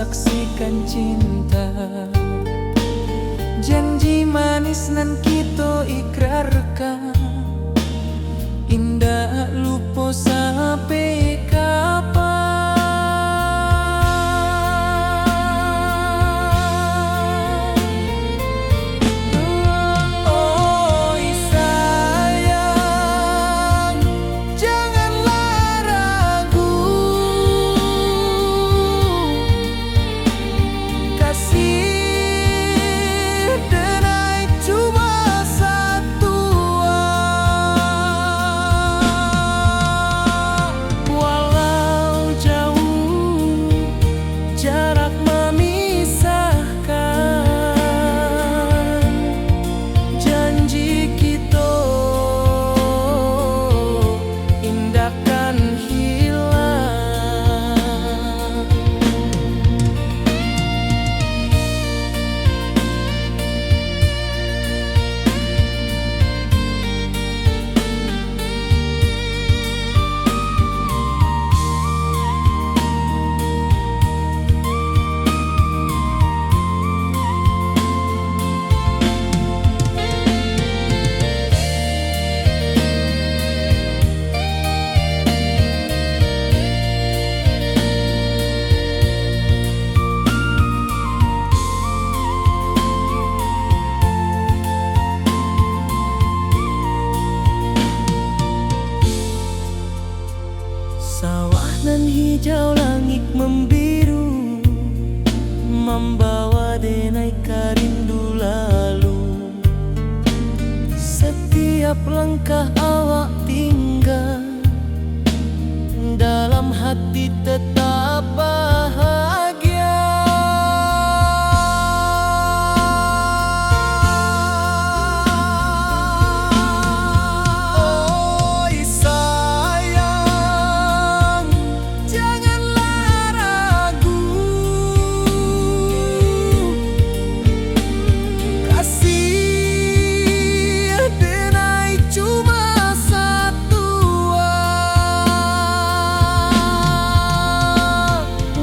saksikan cinta. Janji manis nan kita ikrarkan, indah lupa sampai kapan. Oi sayang, janganlah ragu, kasih denai cuma satu. Walau jauh jarak memisahkan, janji kita indahkan hilang. Sawah nan hijau, langit membiru, membawa denai karindu lalu. Setiap langkah awak tinggal, dalam hati tetap bahagia. Oi sayang, janganlah ragu, kasih denai cuma satu.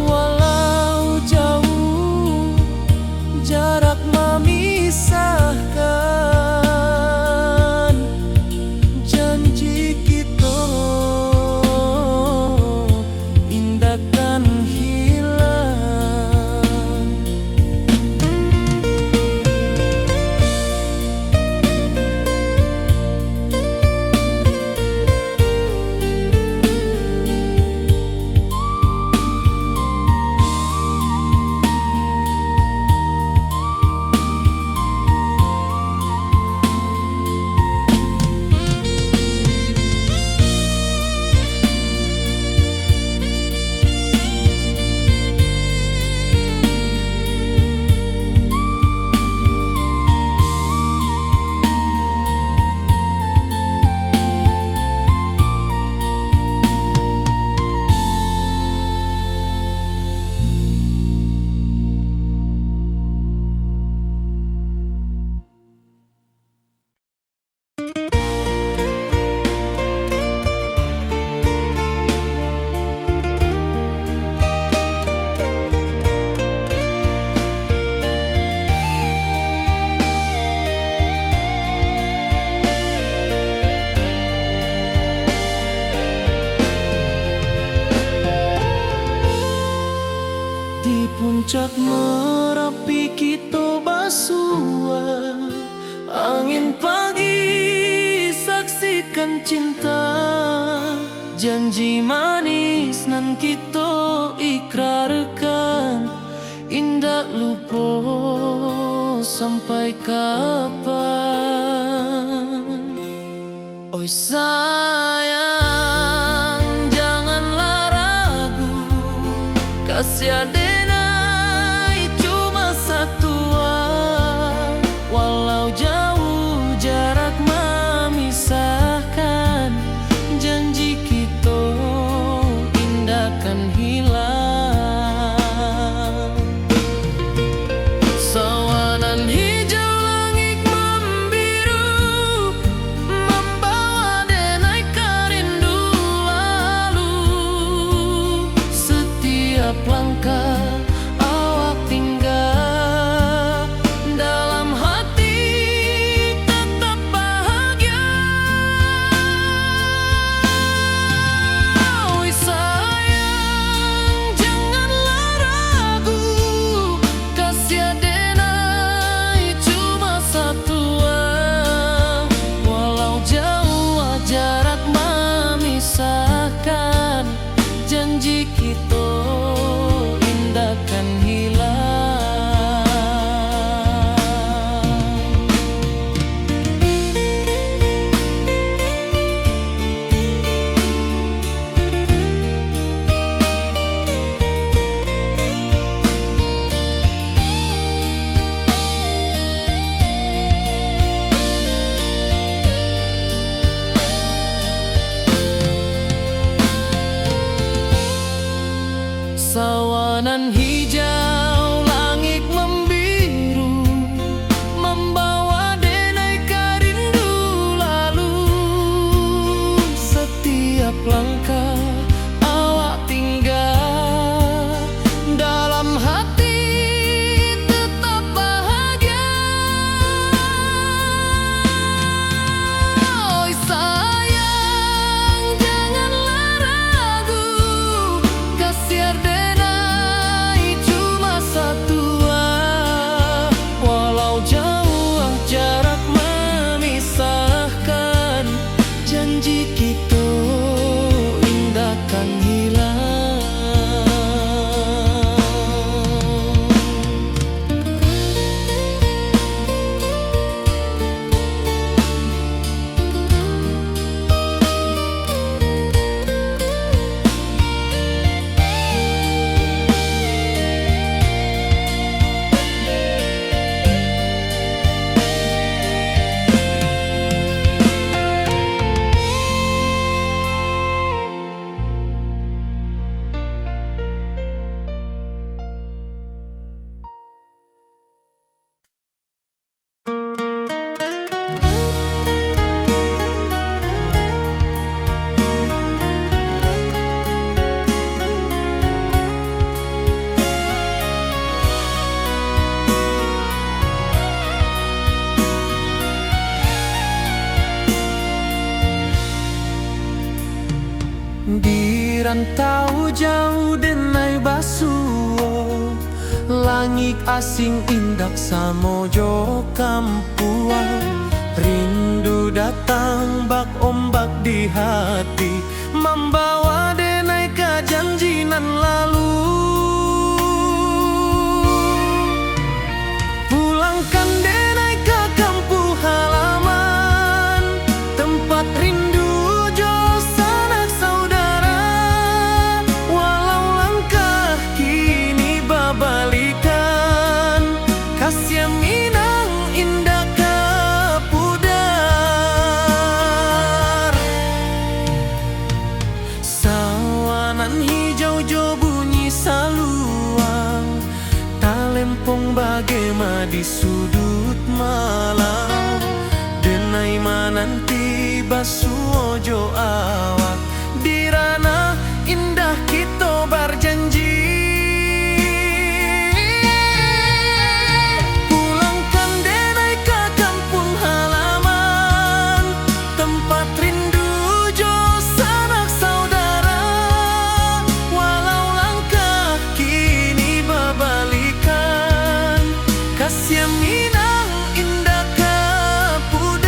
Walau jauh jarak memisahkan, janji kita indahkan hilang. Di puncak Merapi kita bersua, angin pagi saksikan cinta. Janji manis nan kita ikrarkan, indah lupa sampai kapan. Oi sayang, janganlah ragu, kasih denai cuma satu. Walau jauh jarak memisahkan, janji kita indahkan hilang. Sawanan hijau, langit membiru, membawa denai karindu lalu. Setiap langkah janji kita indah kan hilang. Sawanan hijau, langit membiru, membawa denai rindu lalu. Setiap langkah awak tinggal, dalam hati tetap bahagia. Oi sayang, janganlah ragu, kasih jarak memisahkan, janji kita indah kan hilang. Di rantau jauh denai basuo, langit asing indak samojo kampuan. Rindu datang bak ombak di hati, membawa denai ke janji nan lalu. Pulangkan denai ke kampung halaman, tempat rindu bagaimana di sudut malam, denai mananti basuojo awak, di ranah indah kita berjanji. Pulangkan denai ke kampung halaman, tempat rindu jo sanak saudara. Walau langkah kini berbalikan, kasih minang indah ke pudar.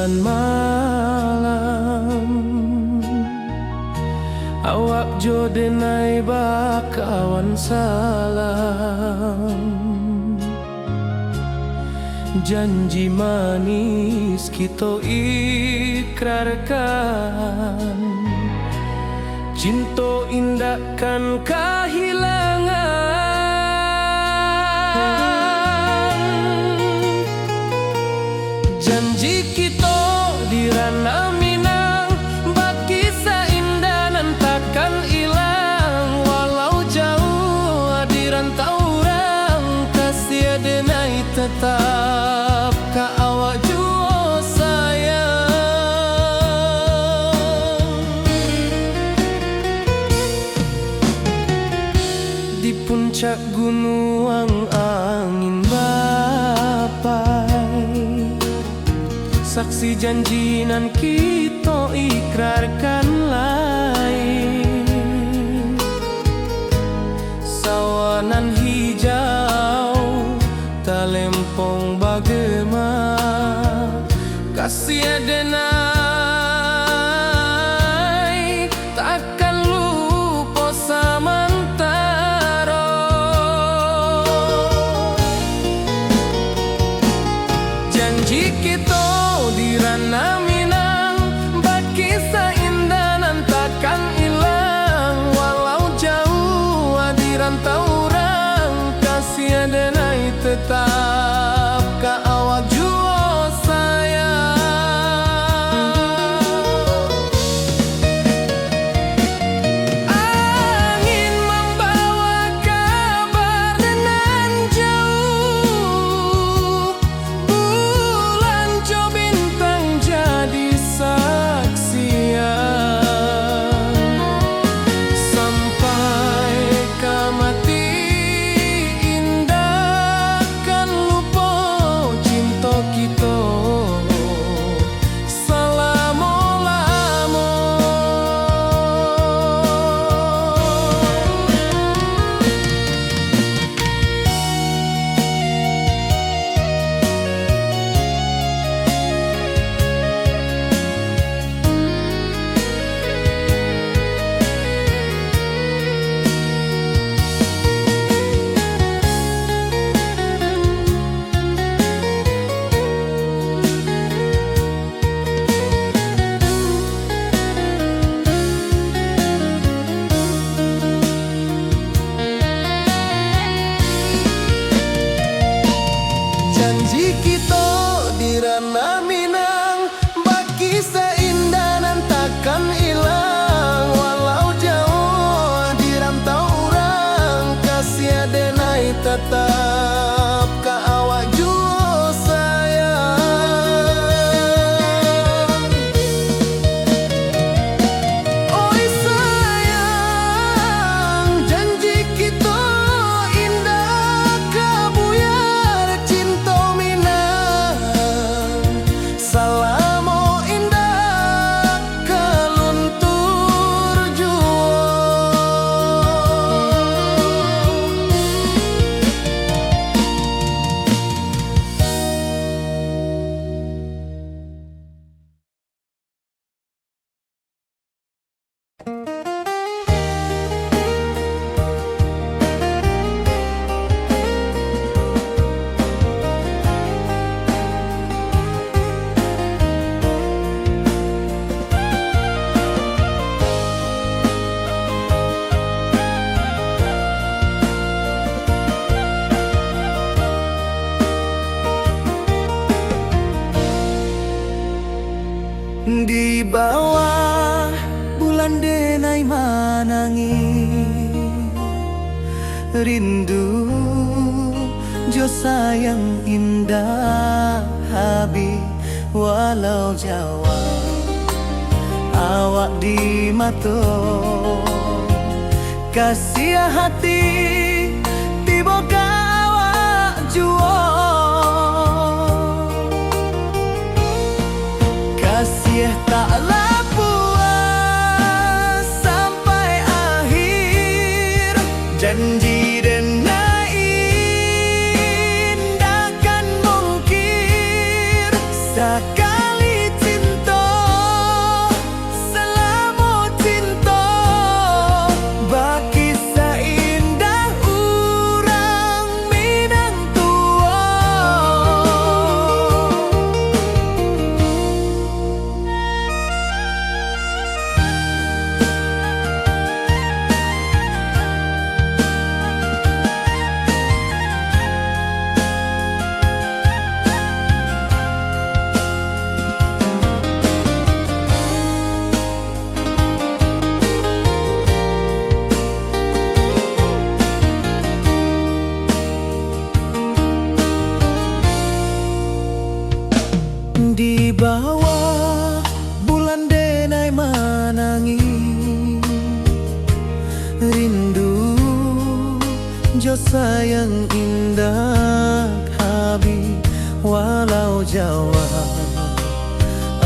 bulan malam, awak jo denai bakawan salam. Janji manis kita ikrarkan, cinta indahkan kehilangan. Janji kita di ranah Minang, baki seindah nan takkan hilang. Walau jauh di rantau orang, kasih denai tetap ka awak jua sayang. Di puncak gunung angin bapai, saksi janji nan kita ikrarkan lain. Sawanan hijau talempong bagema, kasih denai takkan lupa samantara. Janji kita di ranah Minang, baki seindah nan takkan hilang. Walau jauh di rantau orang, kasih denai tetap ka awak jua sayang. Angin membawa kabar nan jauh, bulan jo bintang jadi saksian. Sampai ke mati indah kan lupa cinta kita selama-lama. Janji kita di ranah Minang, baki seindah nan takkan hilang. Walau jauh di rantau orang, kasih denai tetap ka awak jua sayang. Oi sayang, janji kita indah kabuyar cinta Minang. Salamo indah keluntur jua. Di bawah bulan denai manangi, rindu jo sayang indah habi. Walau jawa awak di mato, kasih hati tiba ka awak jua. Kasih taklah puas sampai akhir, janji denai indahkan mungkir sekali. Di bawah bulan denai manangi rindu jo sayang indah habi walau Jawa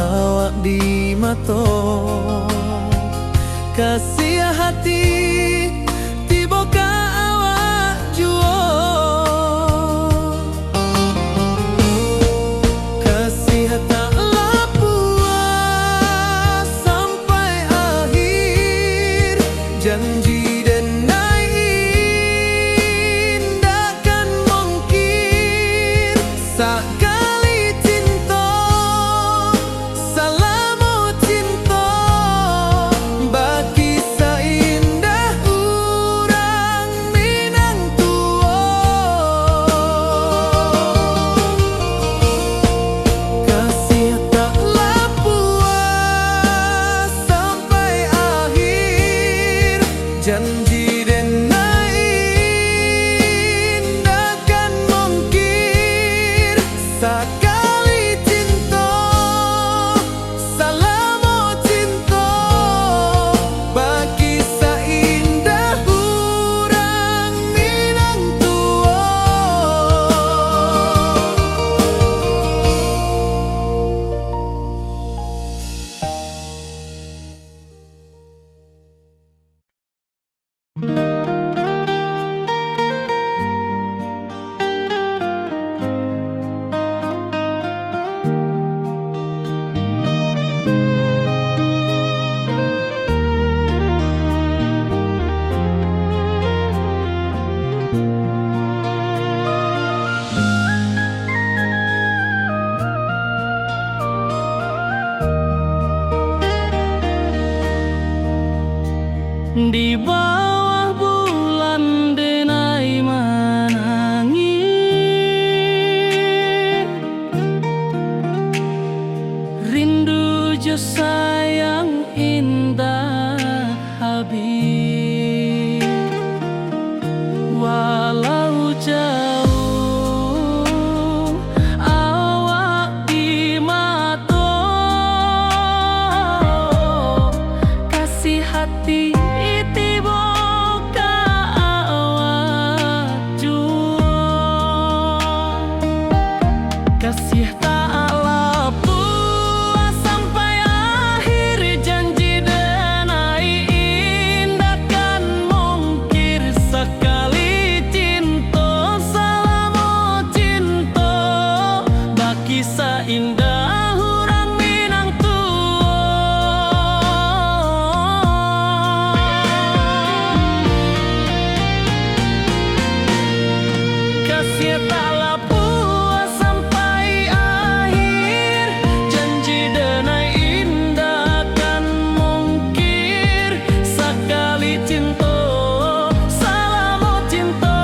awak di mato kasih hati tiboka awak juo kasih tak lapuas sampai akhir janji denai indahkan mungkin sekali cinta salamu cinta bagi seindah urang Minang tua kasih tak lapuas sampai akhir janji denai indahkan mungkin sekali cinta salamu cinta bagi seindah urang Minang tua. Di bawah bulan denai manangi rindu jo sayang indah habib walau jauh awak di mato kasih hati kasih tak lapuas sampai akhir janji denai indahkan mungkir sekali cinta salamu cinta bagi seindah urang Minang tua kasih tak lapuas sampai akhir janji denai indahkan mungkir sekali cinta salamu cinta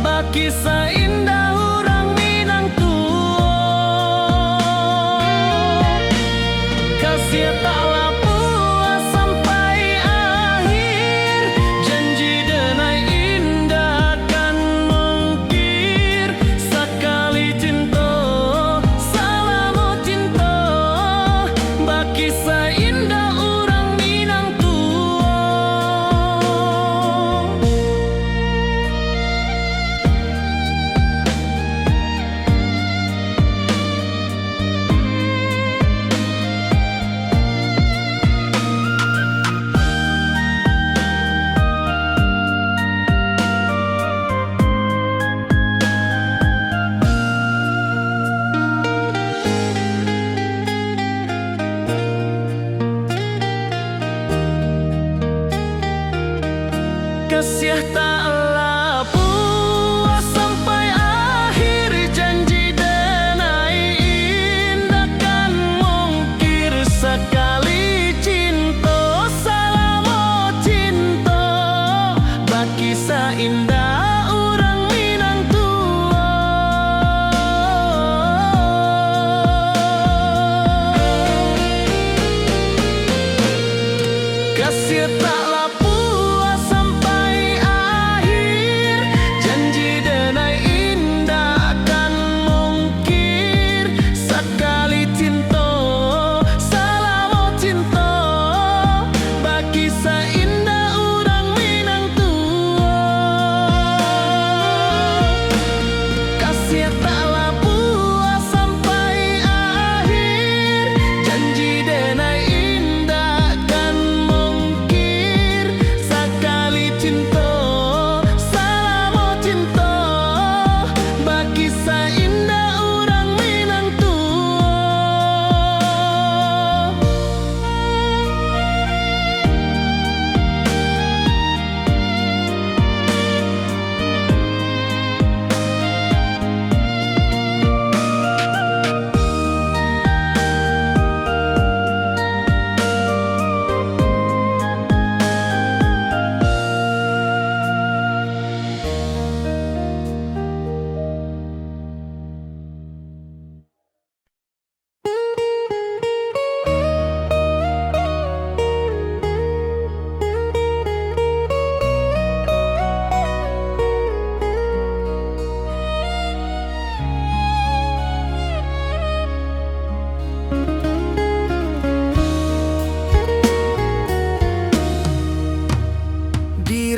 bagi seindah urang Minang tua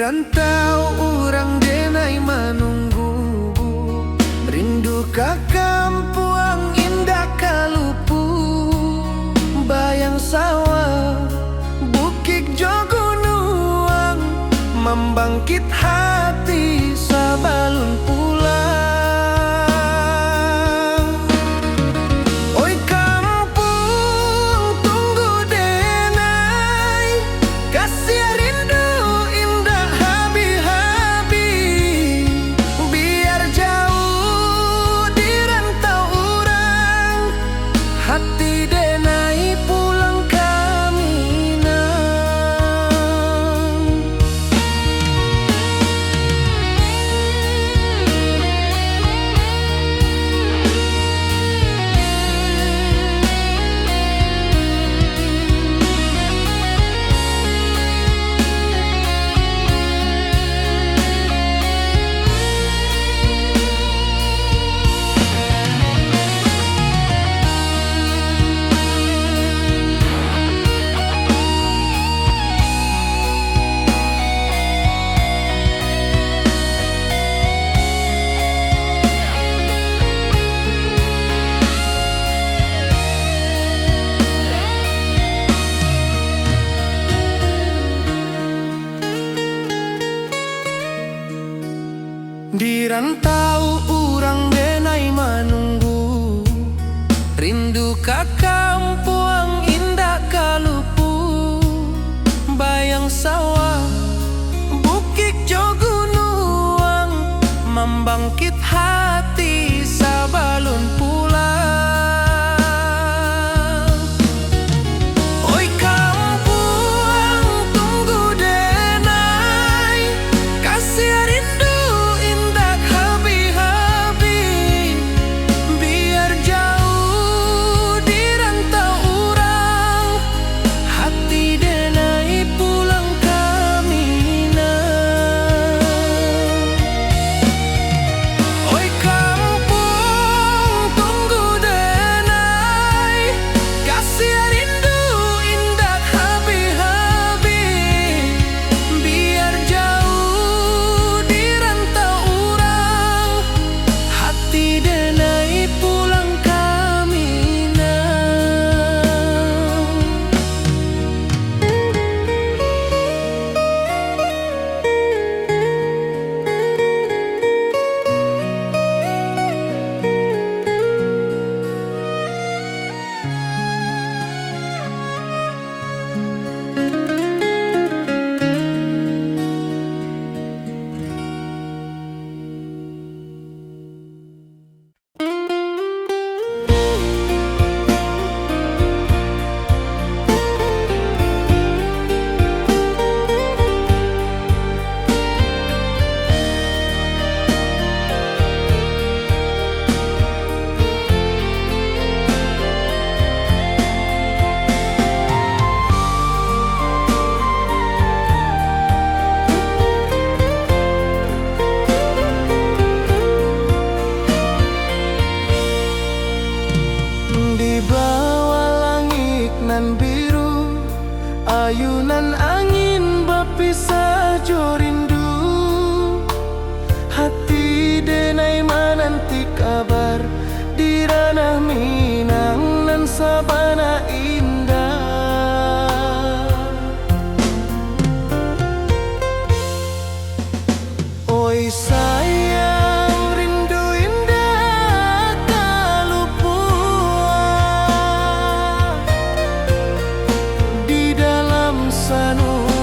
rantau orang denai menunggu, rindu ka kampuang indah kalupu, bayang sawah bukit jogunuang, membangkit hati sabalun pulang. Oi kampung tunggu denai, kasih rindu indah habi-habi, biar jauh di rantau orang, hati denai pulang kami nang. Di rantau urang denai menunggu, rindu ka kampuang indah kalupu, bayang sawah bukit jogunuang, membangkit hati sabalun pulang. Oi kampuang tunggu denai, kasih rindu indah habi-habi, biar jauh di rantau urang, hati denai pulang kami nang. Oi kampung tunggu denai, kasih rindu indah habi-habi, biar jauh di rantau urang, hati denai pulang kami nang. Di bawah langit nan biru, ayunan angin berpisah jo rindu, hati denai menanti kabar di ranah Minang nan sabana indah. Oi sayang rindu indah kalupuang, di dalam sanubari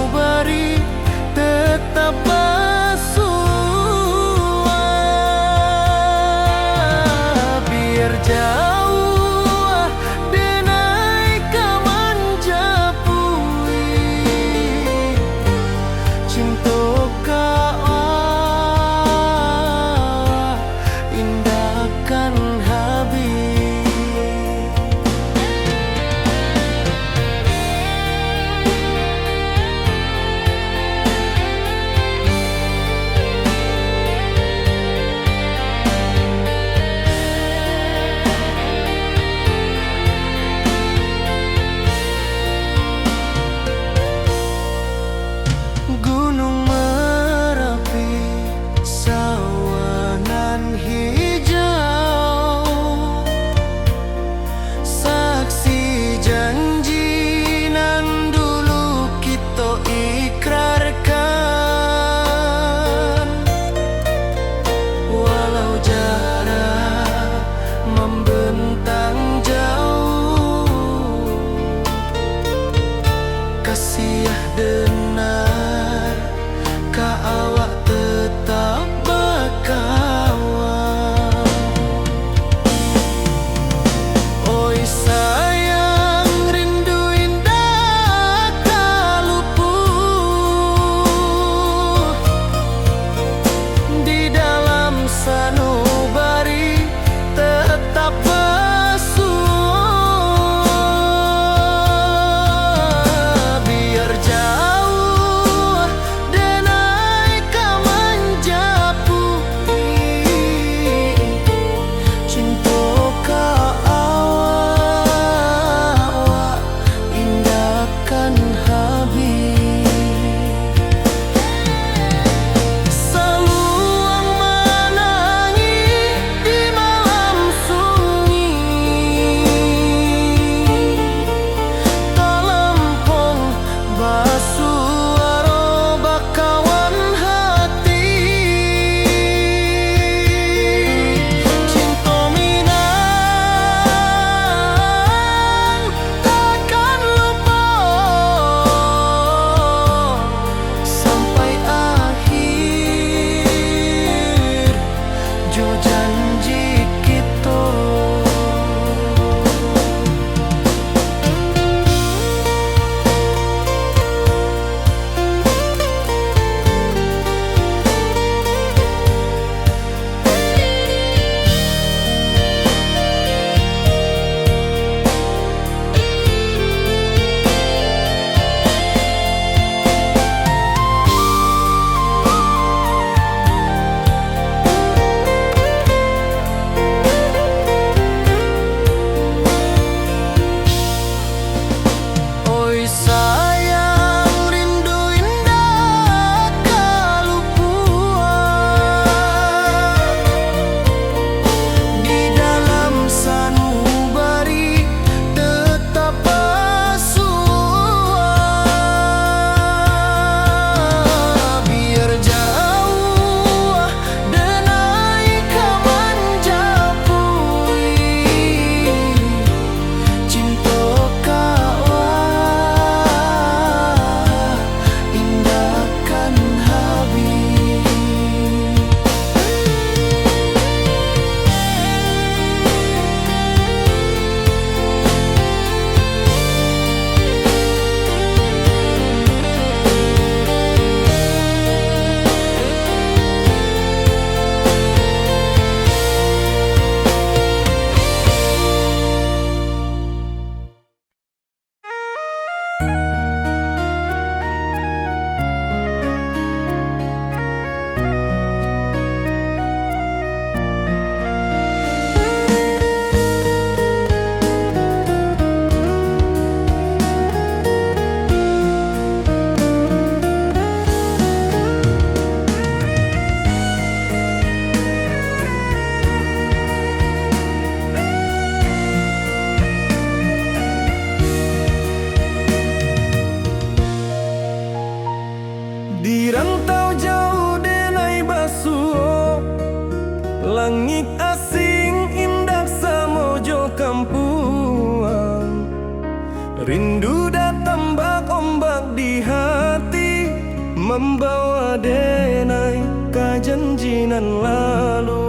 Rindu datang ombak di hati, membawa denai kejanjian lalu.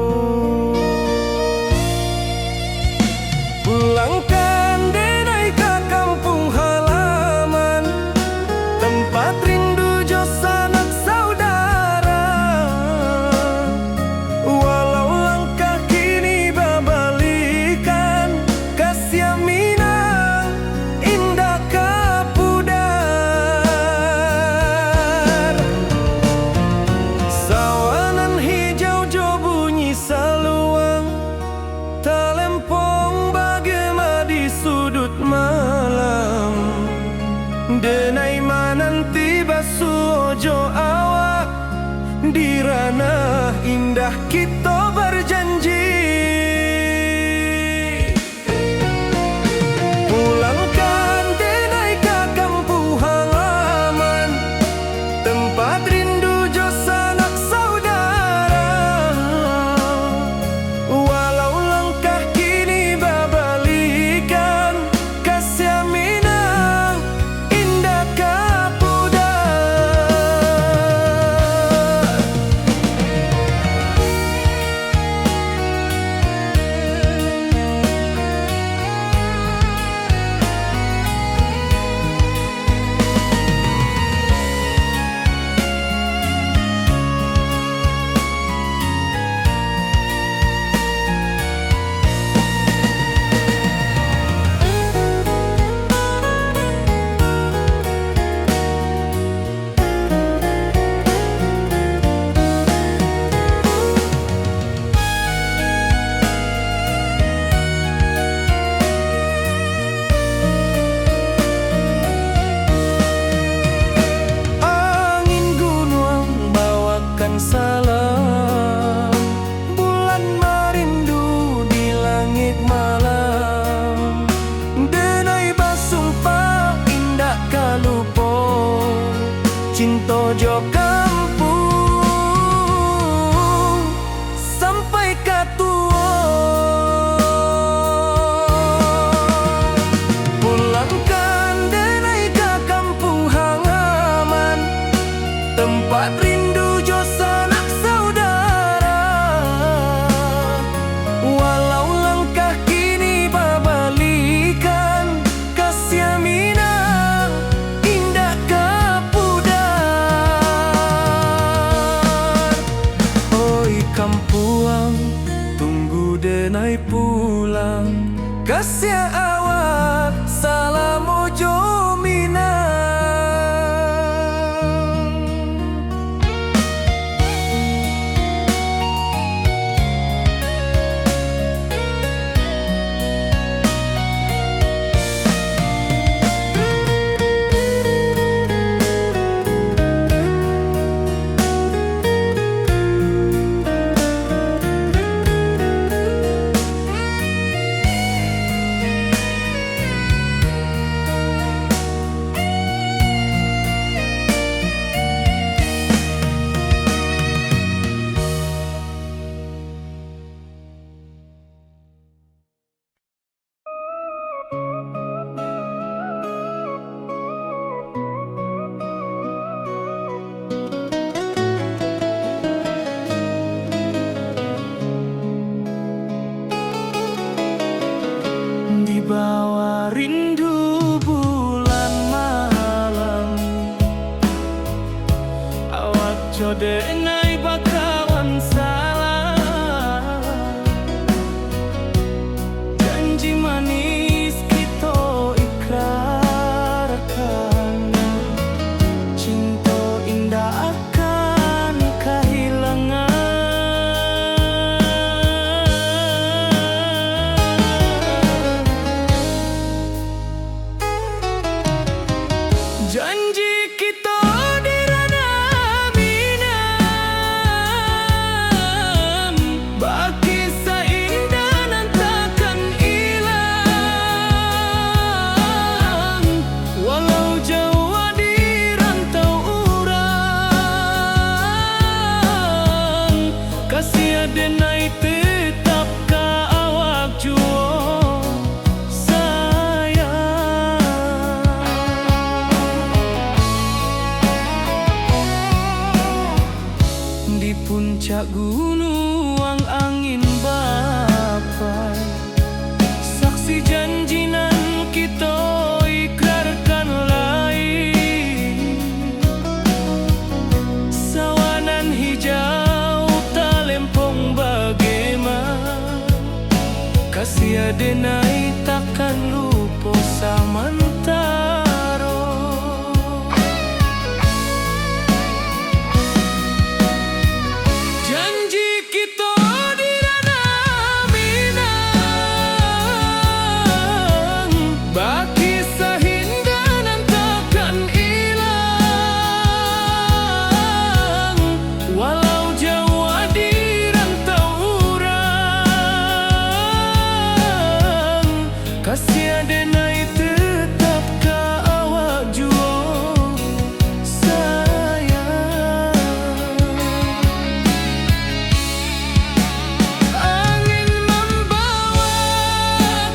Pulangkan denai ke kampung halaman, tempat rindu jo sanak saudara. Walau langkah kini babalikan, kasih Minang indah kapudar. Sawanan hijau jo bunyi saluang, talempong bagema di sudut malam. Denai mananti basuh ojo awak, di ranah indah kita berjanji. Pulangkan denai ke kampung halaman, tempat rindu jo sanak saudara. Walau langkah kini babalikan, kasih Minang indah kapudar. Angin gunung bawakan salam, bulan merindu di langit malam. Denai basumpah indah kalupo, cinta jo kampung sampai katua. Pulangkan denai ke kampung halaman, tempat rindu jo sanak saudara. Walau langkah kini babalikan, kasih Minang indah kapudar. Oi kampuang, tunggu denai pulang, kasih awak salam ojo Minang. Di bawah rindu bulan malam, awak jo denai bakawan salam. Janji manis kita ikrarkan, cinta indah akan kehilangan. Janji kita di ranah Minang, denai takkan lupa samantaro. Janji kita di ranah Minang, baki sahindanan takkan hilang. Walau jauh di rantau urang, kasih denai tetap ka awak jua sayang. Angin membawa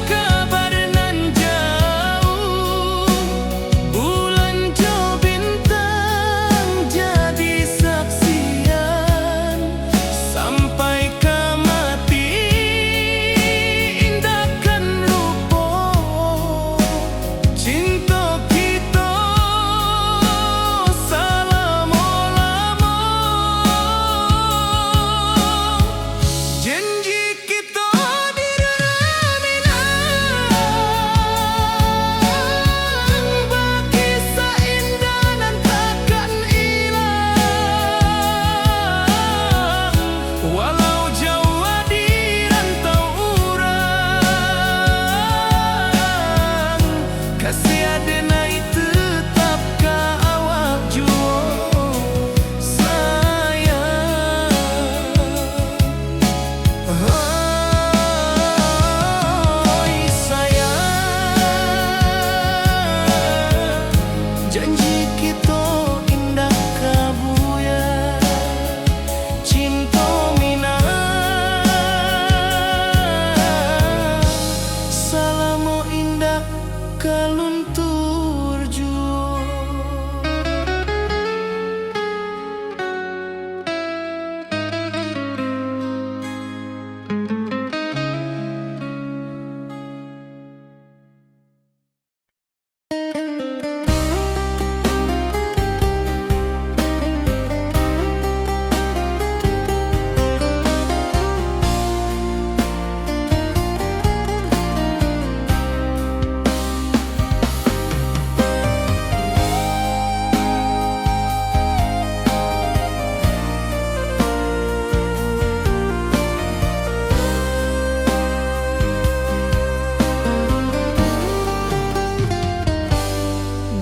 kabar nan jauh, bulan jo bintang jadi saksian. Sampai ke mati indahkan lupa cinta kita selama-lama. Janji kita di ranah Minang, baki seindah nan takkan hilang. Walau jauh di rantau urang, kasih denai tetap ka awak jua sayang. Oi sayang, janji kita indah kabuya cinta Minang, salamo indah kaluntur jua.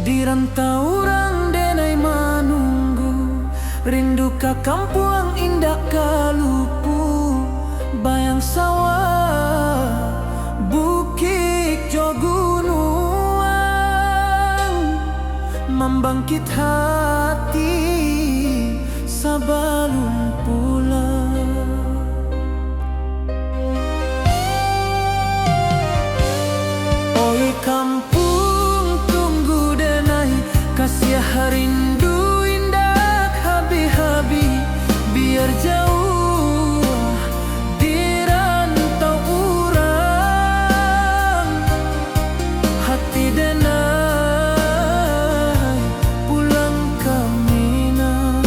Di rantau urang denai manunggu, rindu ka kampung indah kalupu. Bayang sawah, bukit jo gunung, membangkit hati sebelum pulang. Oi kampung tunggu denai, kasih rindu indah habi-habi. Biar jauh di rantau urang, hati denai pulang ke Minang.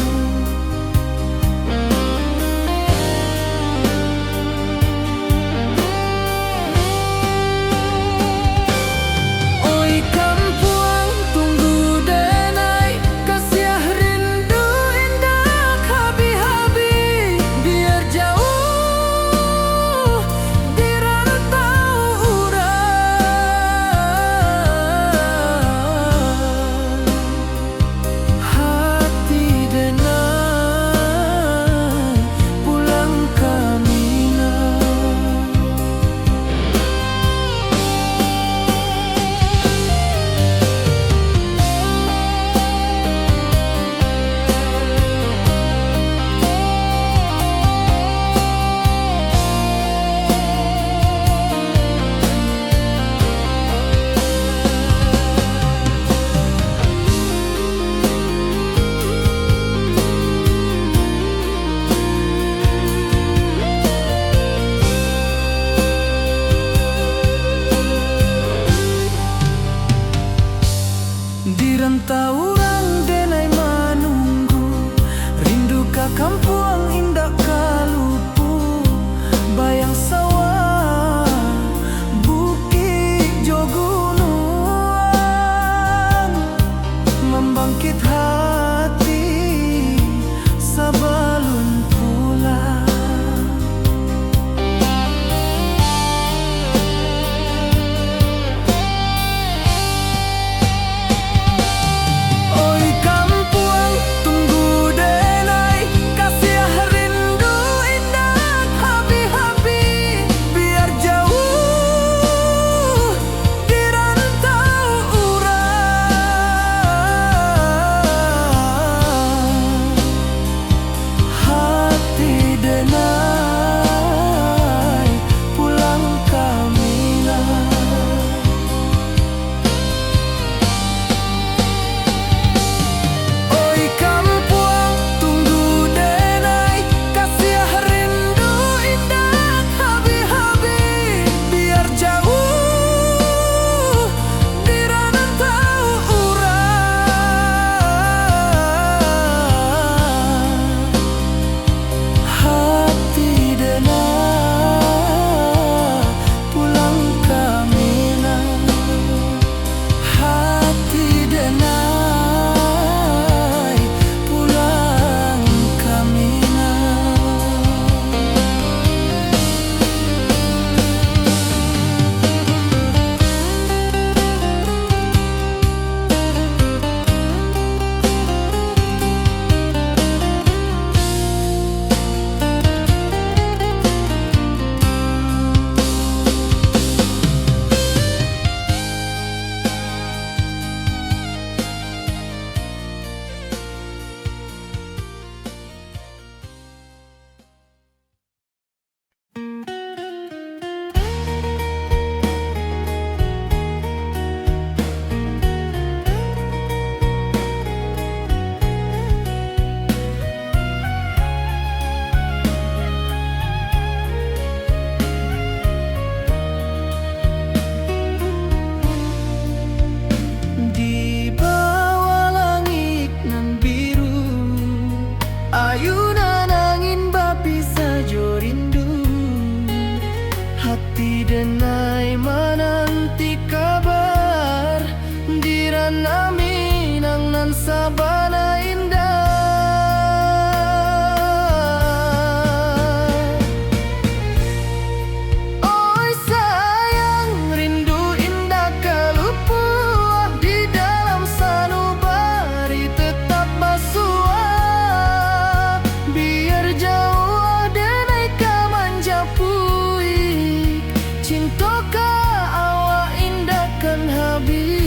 Oi kampung tunggu denai, kasih rindu indah habi-habi. Biar jauh di rantau urang, hati denai pulang ke Minang. Di rantau urang denai manunggu, rindu ka kampung indah kalupu. Bayang sawah, sabana indah. Oi sayang, rindu indah kalupua di dalam sanubari tetap basua. Biar jauh denai ka manjapui, cintoka awak indahkan habis.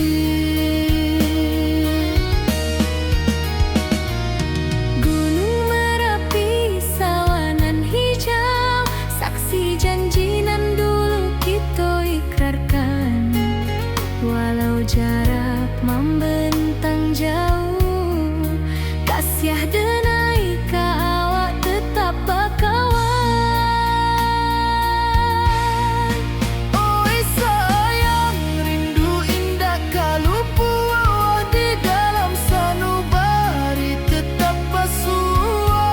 Gunung Merapi, sawanan hijau, saksi janji nan dulu kita ikrarkan. Walau jarak membentang jauh, kasih denai ka awak tetap bakawan. Oi sayang, rindu indah kalupua di dalam sanubari tetap basua.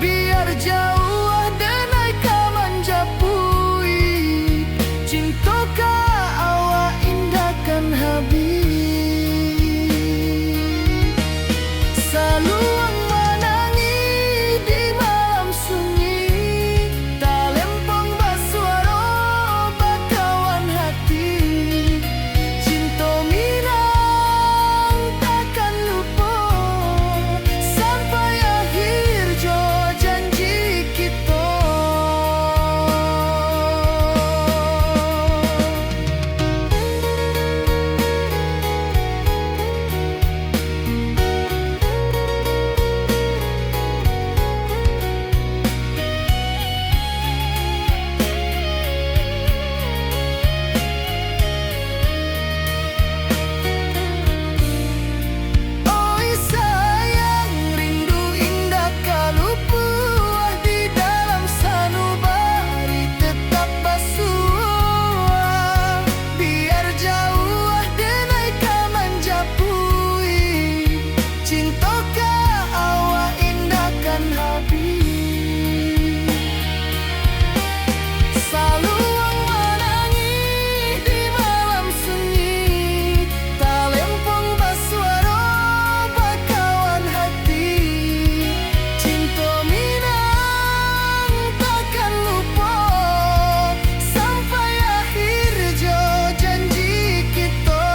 Biar jauh denai ka manjapui, cintoka awak indahkan habis. Saluang menangi di malam sunyi, talempong basuaro bakawan hati. Cinta minang takkan lupa sampai akhir jo janji kita. Oi sayang, rindu indah kalupua di dalam sanubari tetap basua. Biar jauh denai ka manjapui, cintoka awak indahkan habis. Saluang menangi di malam sunyi, talempong basuaro bakawan hati. Cinta minang takkan lupa sampai akhir jo janji kita.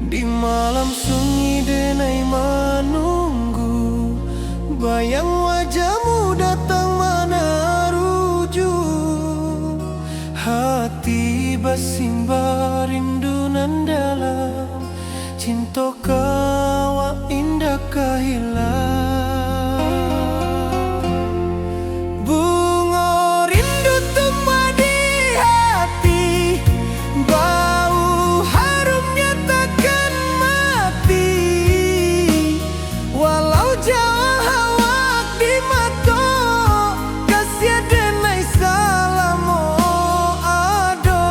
Di malam sunyi denai menunggu, bayang wajahmu datang meneruju. Hati bersimbar rindu nan dalam, cinta kawa indah kehilang. Bunga rindu tumbuh di hati, bau harumnya takkan mati. Walau jauh awak di mata, kasih denai salamo ado.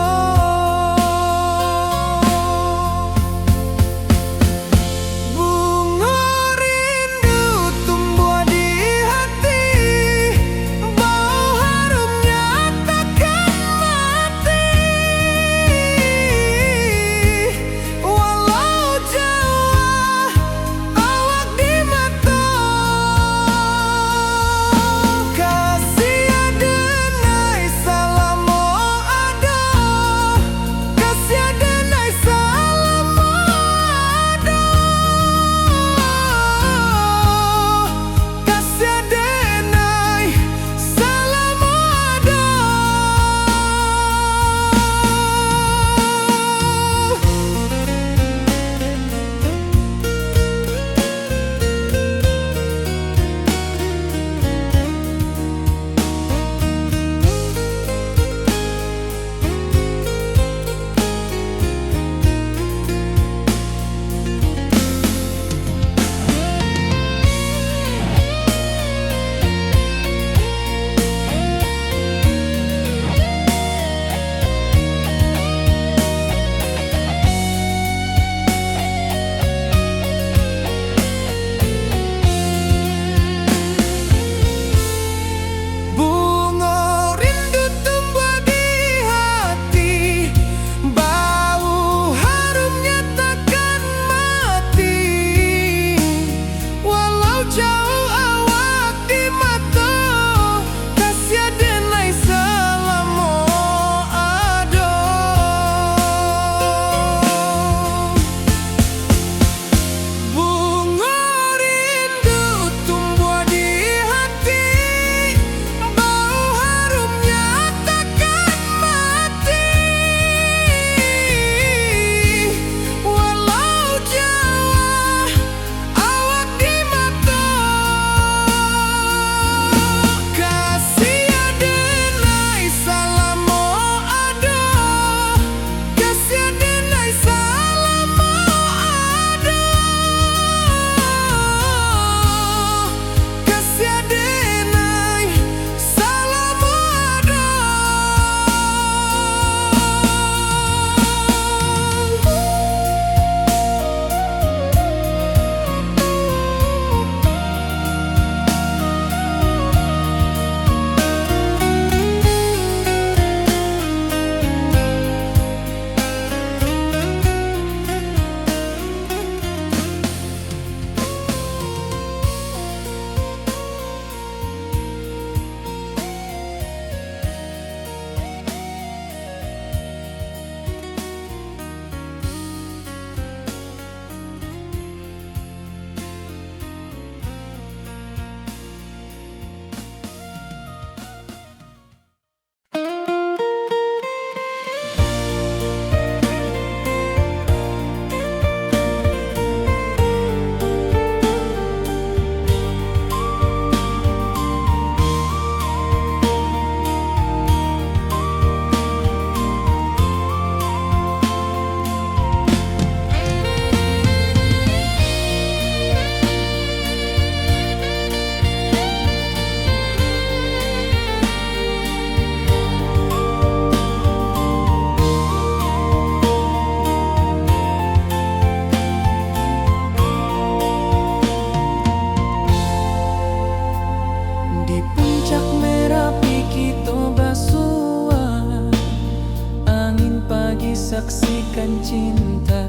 saksikan cinta.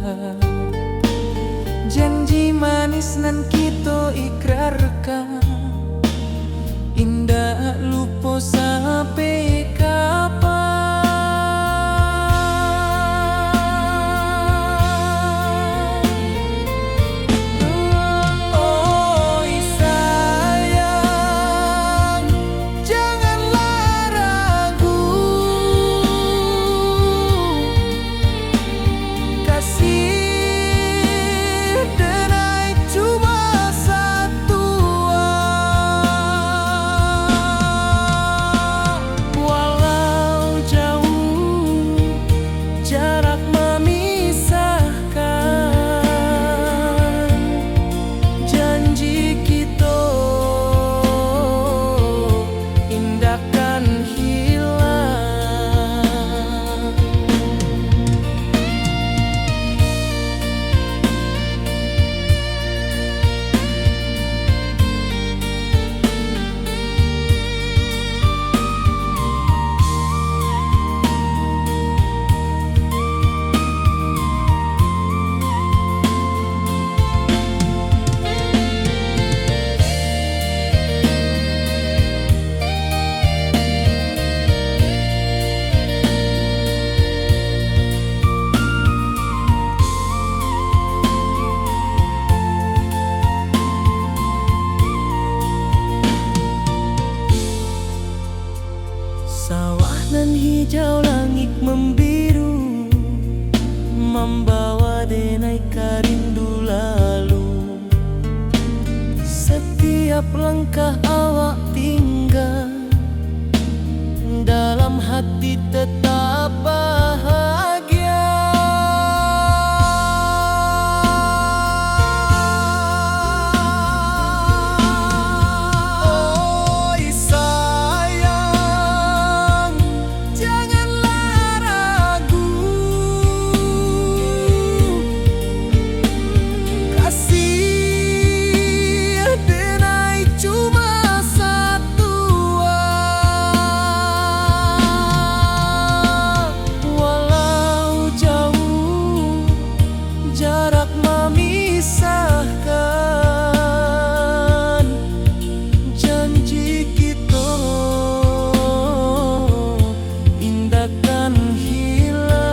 Janji manis nan kita ikrarkan, indah lupa sampai kapan. Oi sayang, janganlah ragu, kasih denai cuma satu. Walau jauh jarak memisahkan, janji kita indahkan hilang. Sawah nan hijau, langit membiru, membawa denai karindu lalu. Setiap langkah awak tinggal, dalam hati tetap bahagia. Oi sayang, janganlah ragu, kasih denai cuma satu. Walau jauh jarak memisahkan, janji kita indahkan hilang.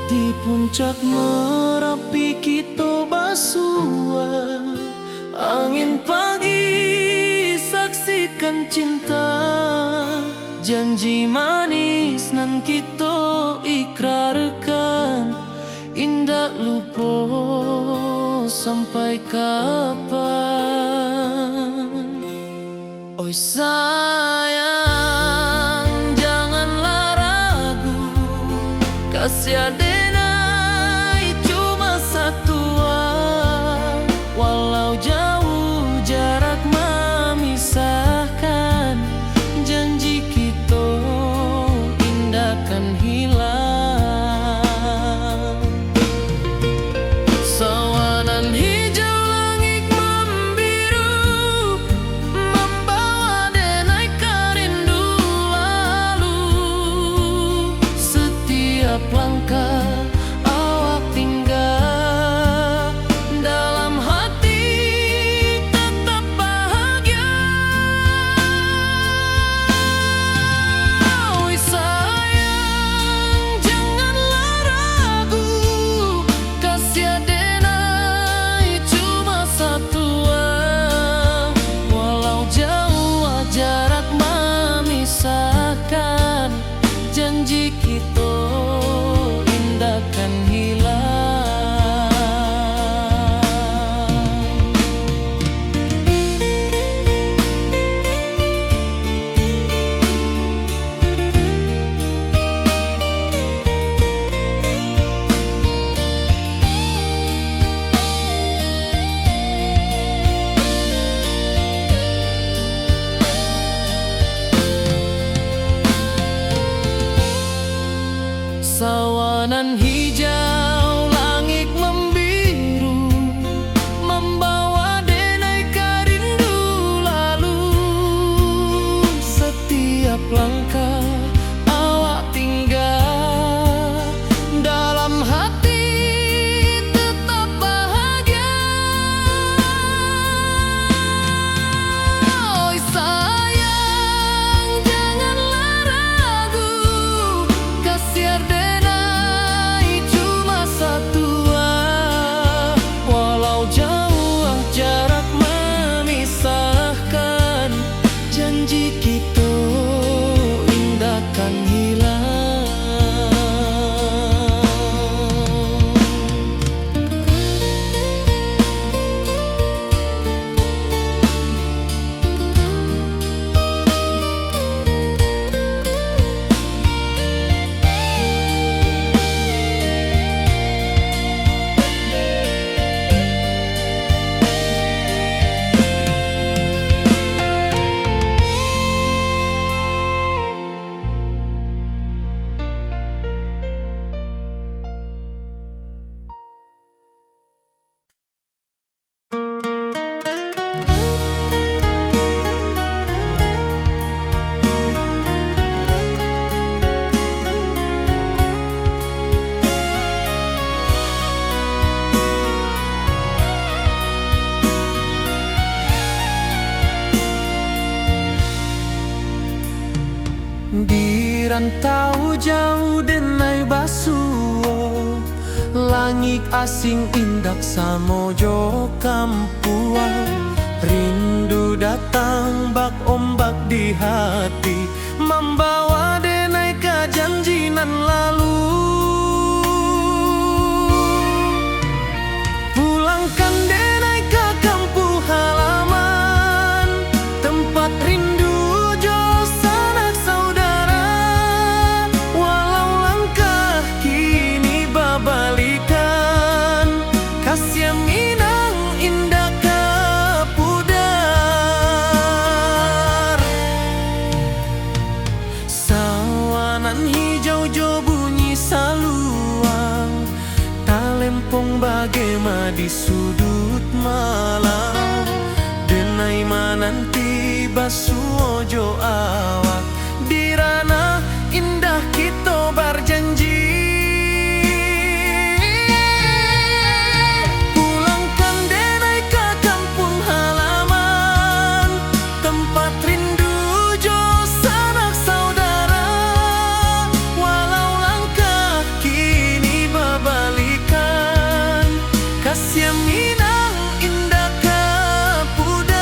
Di puncak Merapi kita basua, angin pagi saksikan cinta. Janji manis nan kita ikrarkan, indah lupa sampai kapan. Oi sayang, janganlah ragu, kasih denai cuma satu. Walau jauh jarak memisahkan, janji kita indahkan hilang. Sawanan hijau, langit membiru, membawa denai karindu lalu. Setiap langkah nan hijau, langit membiru, membawa denai ke rindu lalu. Setiap langkah awak tinggal, dalam hati tetap bahagia. Oi sayang, janganlah ragu, kasih denai cuma satu. Walau jauh jarak memisahkan, janji kita indahkan hilang. Di rantau jauh denai basuo, langit asing indak samojo kampuan. Rindu datang bak ombak di hati, membawa denai ke janji nan lalu. Pulangkan denai ke kampung halaman, tempat rindu jo sanak saudara. Walau langkah kini babalikan, kasih minang indah ke pudar. Sawanan hijau jo bunyi saluang, talempong bagema di sudut malam. Denai mananti basuo jo awak, di ranah indah kita berjanji. Pulangkan denai ke kampung halaman, tempat rindu jo sanak saudara. Walau langkah kini babalikan, kasih minang indah ke pudar.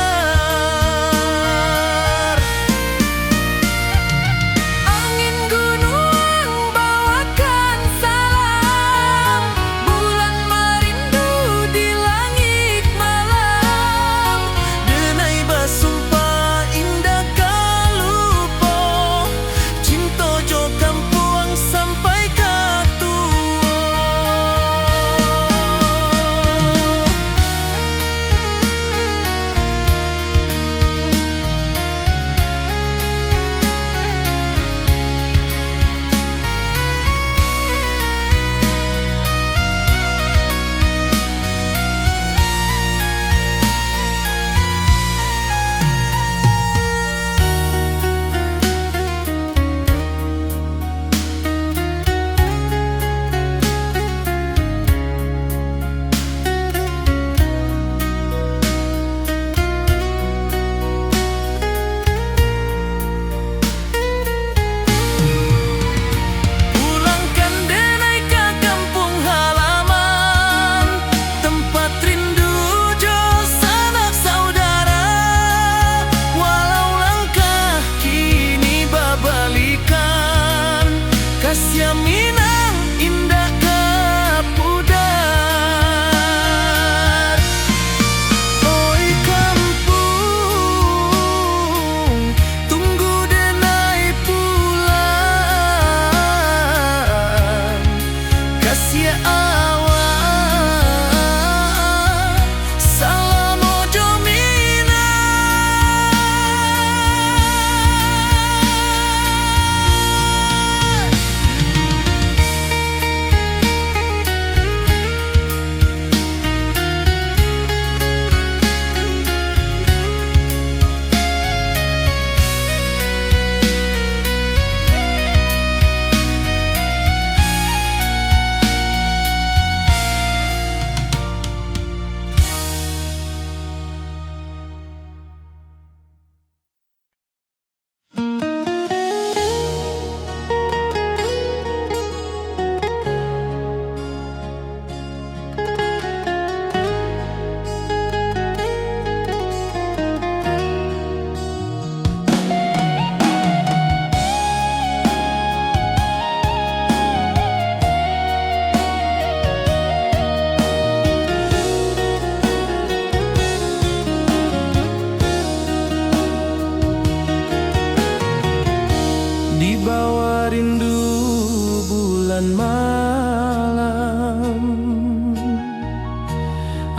bulan malam,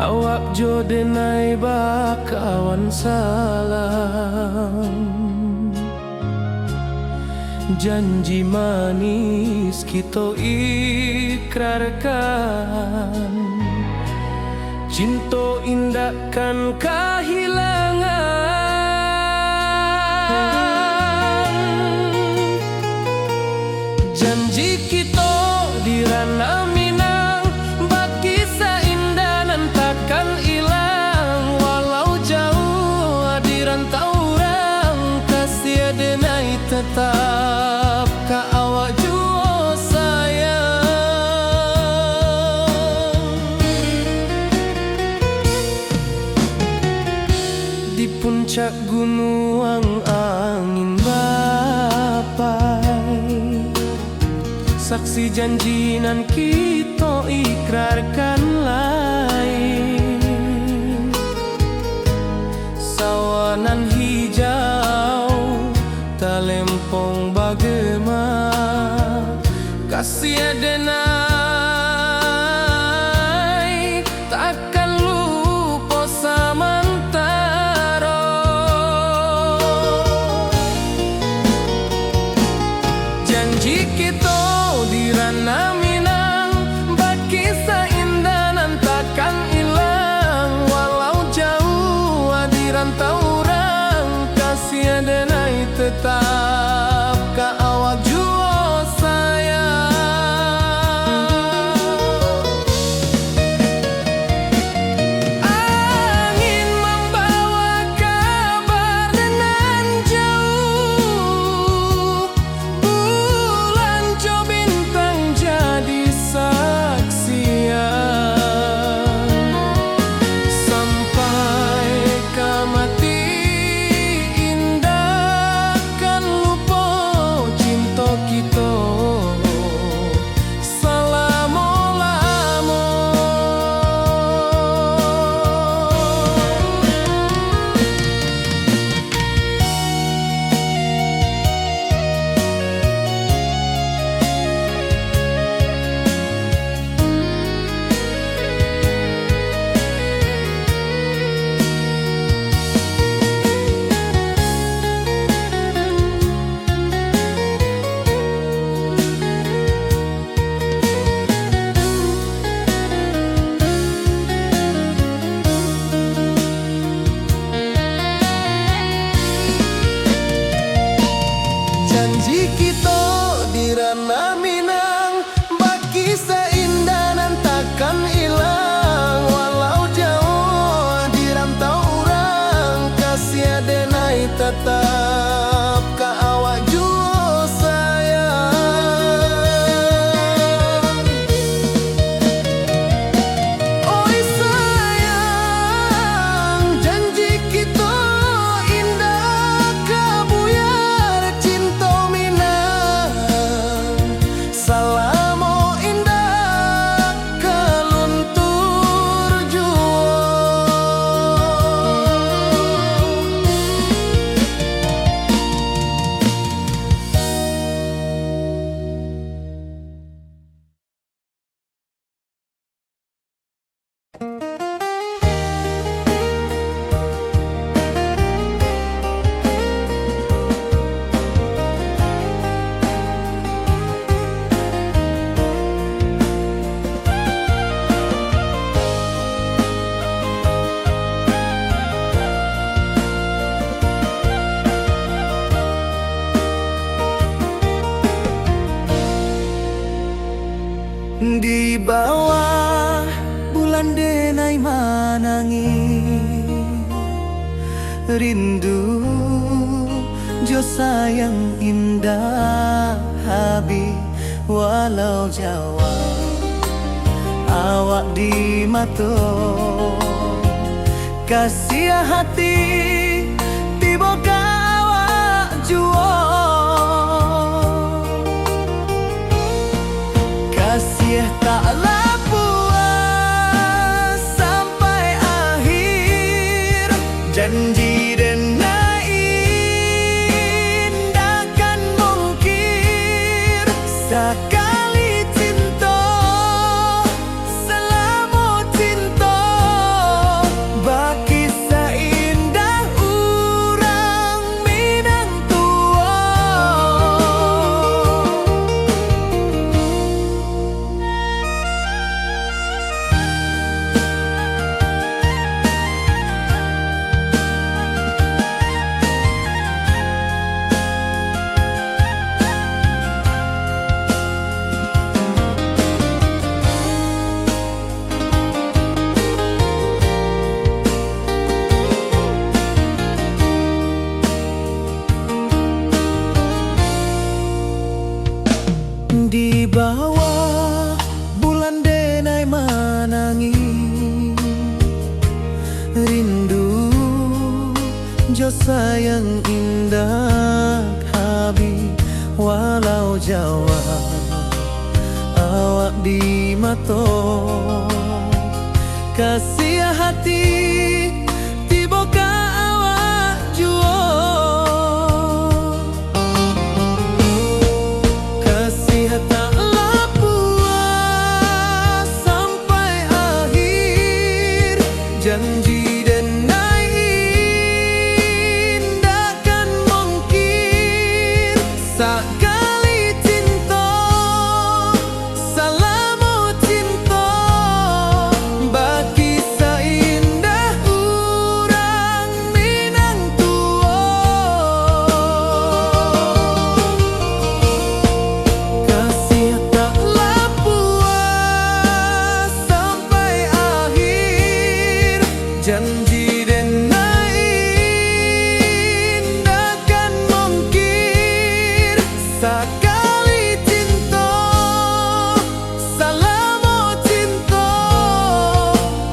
awak jo denai bakawan salam. Janji manis kita ikrarkan, cinta indahkan kehilangan. Janji kita di ranah Minang, bakisah indah nan takkan hilang. Walau jauh di rantau orang, kasih denai tetap ka awak jua sayang. Di puncak gunung angin bapai, saksi janji nan kita ikrarkan lain. Sawanan hijau talempong bagema, kasih denai takkan lupa samantara. Janji kita di ranah Minang, bakisah indah nan takkan hilang. Walau jauh di rantau orang, kasih denai tetap ka awak jua sayang. Angin membawa kabar dengan jauh, bulan jo bintang jadi saksian. Sampai ke mati indah kan lupa cinta kita selama-lama. Janji kita di ranah Minang, bakisah indah nan takkan hilang. Walau jauh di rantau orang, kasih denai tetap ka awak jua sayang. Oi sayang, janji kita indah kabuyar cinta Minang. Salamo indah keluntur jua. Di bawah bulan denai manangi, rindu jo sayang indah habi. Walau Jawa awak di mato, kasih hati tiba ka awak jua. Kasih taklah puas sampai akhir, janji denai indah kan mungkir sekali. di mato. Kasih hati tiba ka awak juo. Kasih tak puas sampai akhir. Janji denai indakan mungkin. Sekali cinta salamu cinta. Bagi seindah urang Minang tua. Kasih taklah puas sampai akhir. Janji denai indakan mungkin. Sekali cinta salamu cinta.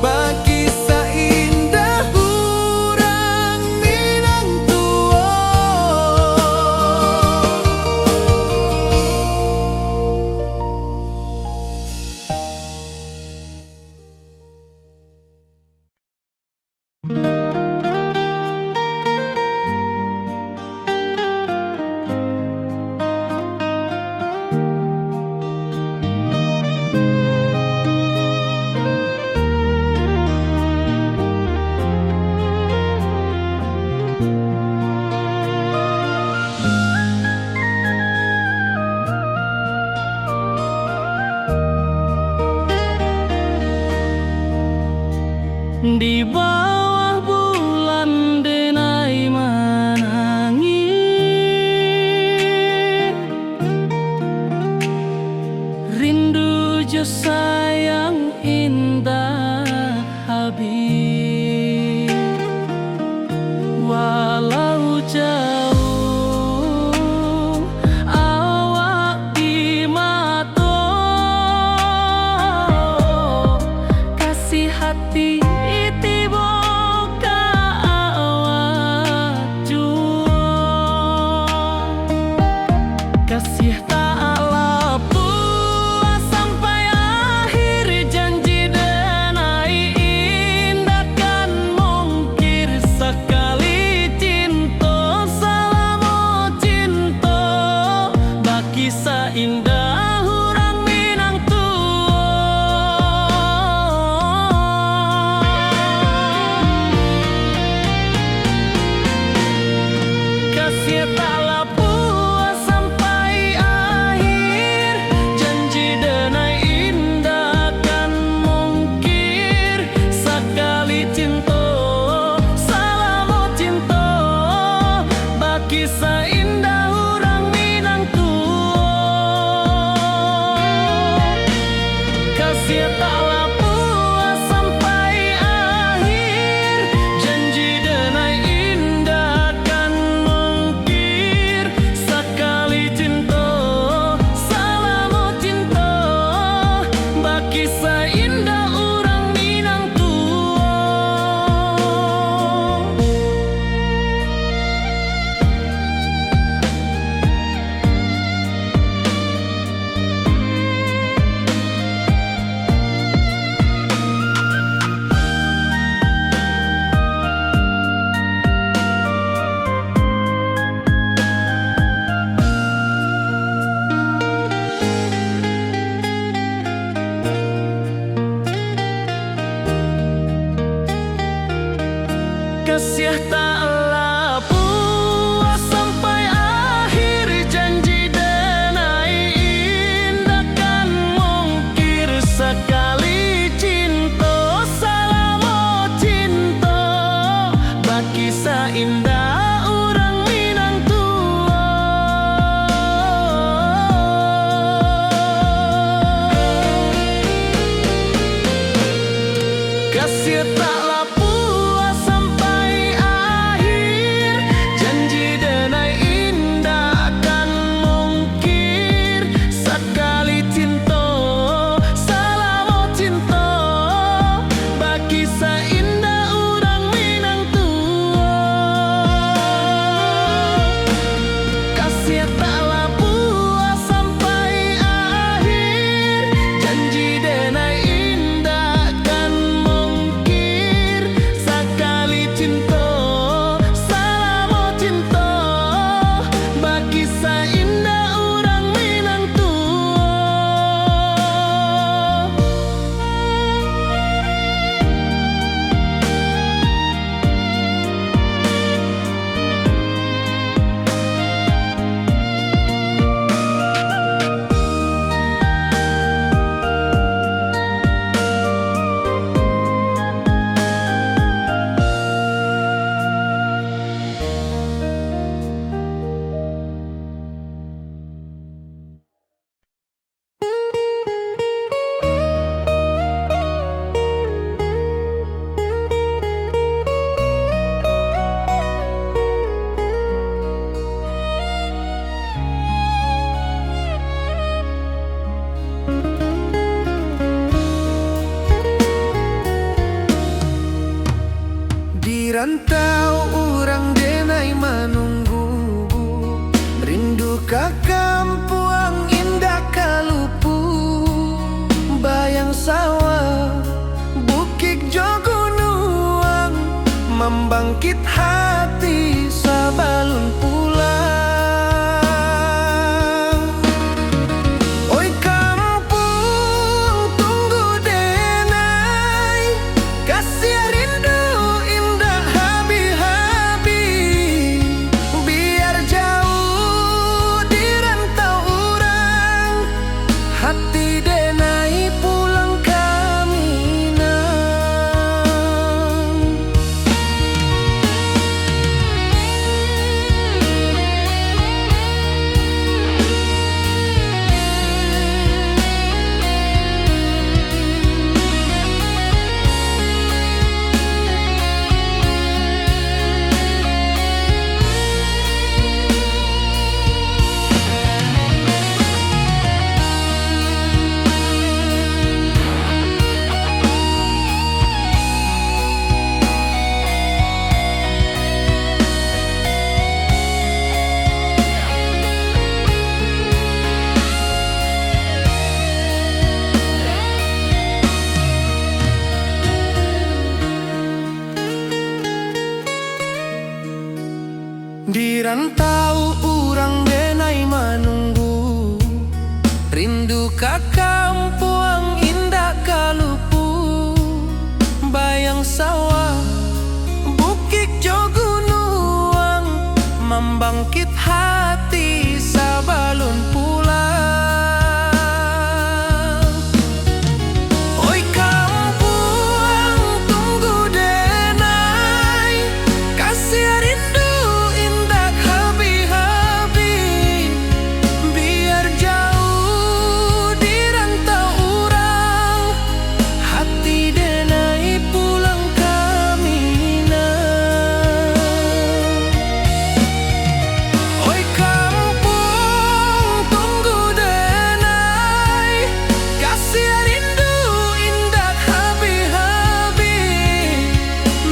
Bagi seindah urang Minang tua. Di bawah bulan denai menangis. Rindu jo sayang indah habis. Walau jauh awak di mata. Kasih hati tiba ka awak jua. Kasih taklah puas sampai akhir. Janji denai indakan mungkir. Sekali cinta salamu cinta. Bagi seindah urang Minang Kasih taklah puas sampai akhir. Janji denai indakan mungkir. Sekali cinta salamu cinta. Bagi seindah urang Minang Kasih taklah puas sampai akhir. Janji denai indakan mungkir. Sekali cinta salamu cinta. Bagi seindah urang Minang tua. ka kampuang indah kalupu, bayang sawah bukit jogunuang, membangkit hati sabalun pulang. Oi kampung tunggu denai, kasih rindu indah habi-habi, biar jauh di rantau urang, hati denai pulang ke Minang. Di rantau urang denai manunggu, rindu ka kampuang indah kalupu, bayang sawah bukit jogunuang, membangkit hati sabalun pulang. Oi kampuang tunggu denai, kasih rindu indah habi-habi, biar jauh di rantau urang, hati denai pulang ke Minang. Oi kampung tunggu denai, kasih rindu indah habi-habi,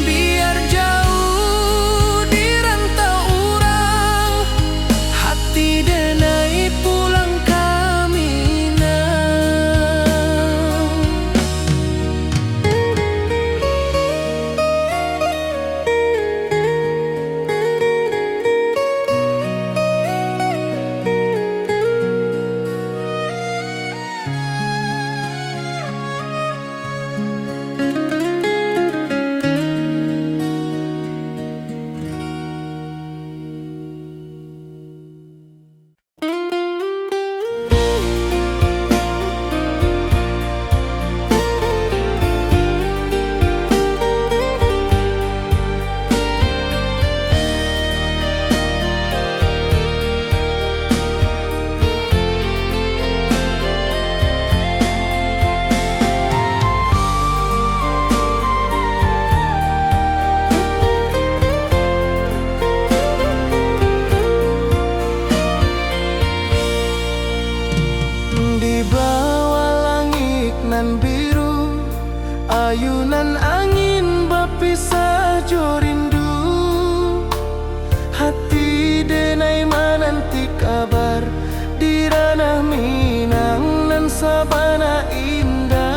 biar jauh di rantau urang, hati denai pulang ke Minang. Di bawah langit nan biru, ayunan angin berpisah jo rindu, hati denai menanti kabar di ranah Minang nan sabana indah.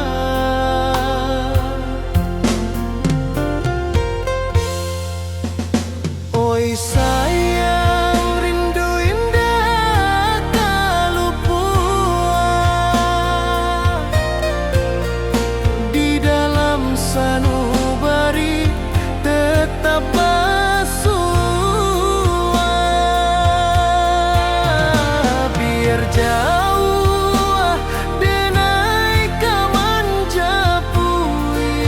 Oi sayang rindu indah kalupuang, di dalam sanubari tetap bersua, biar jauh denai kaman japui,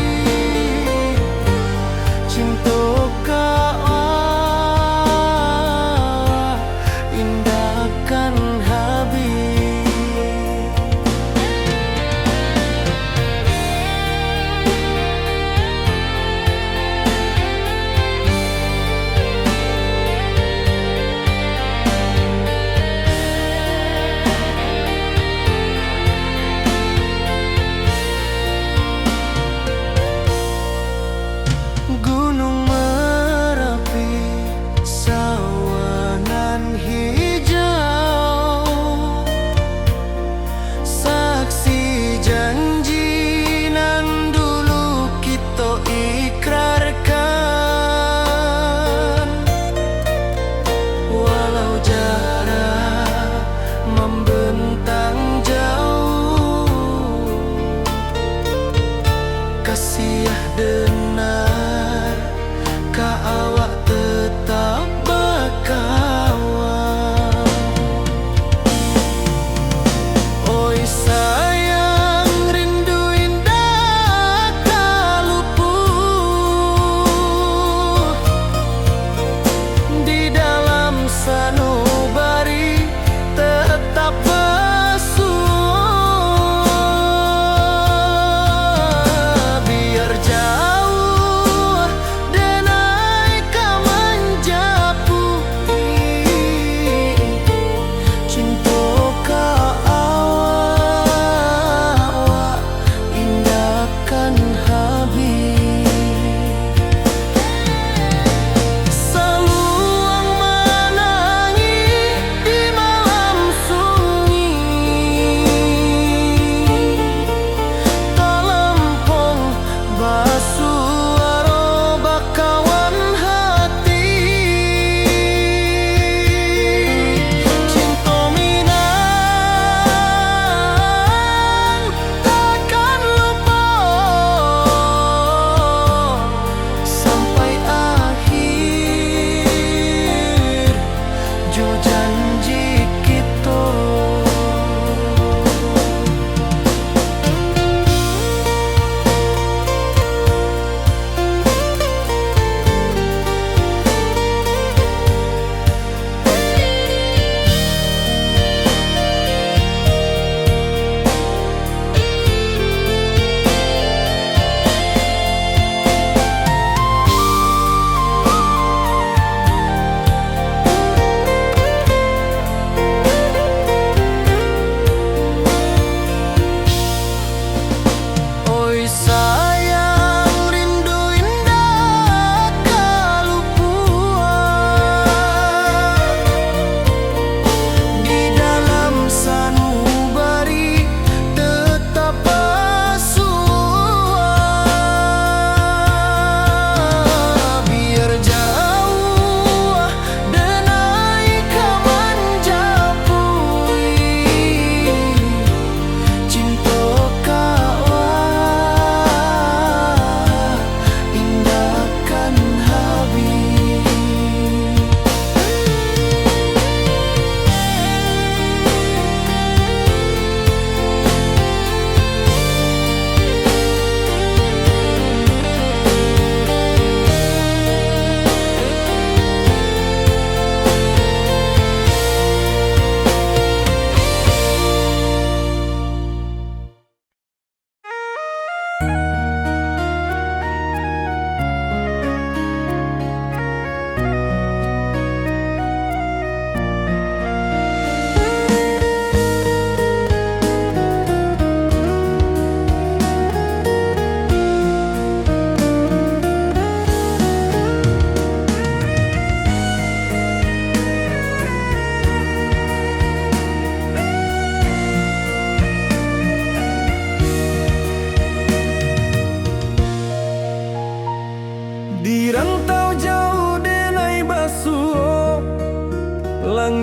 cinta indahkan habis.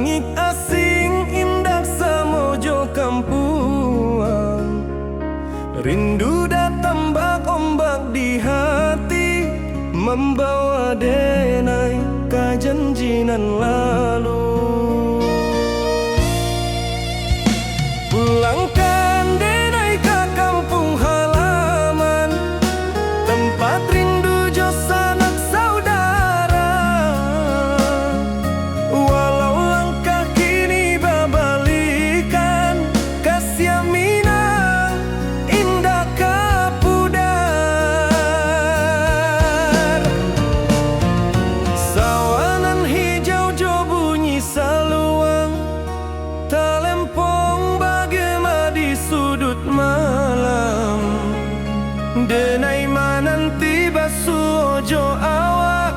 Langit asing indah samojo kampuang, rindu datang ombak di hati, membawa denai kajanjinan lalu. Pulangkan denai ke kampung halaman, tempat rindu jo sanak saudara. Walau langkah kini babalikan, kasih Minang indah kapudar. Sawanan hijau jo bunyi saluang, talempong bagema di sudut malam. Denai mananti basuojo awak,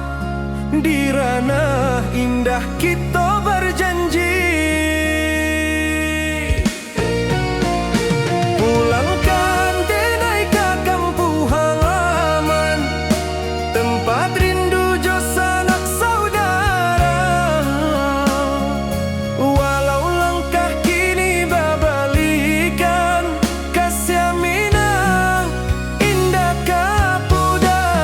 di ranah indah kita berjanji. Pulangkan denai ke kampung halaman, tempat rindu jo sanak saudara. Walau langkah kini babalikan, kasih Minang indah kapudar.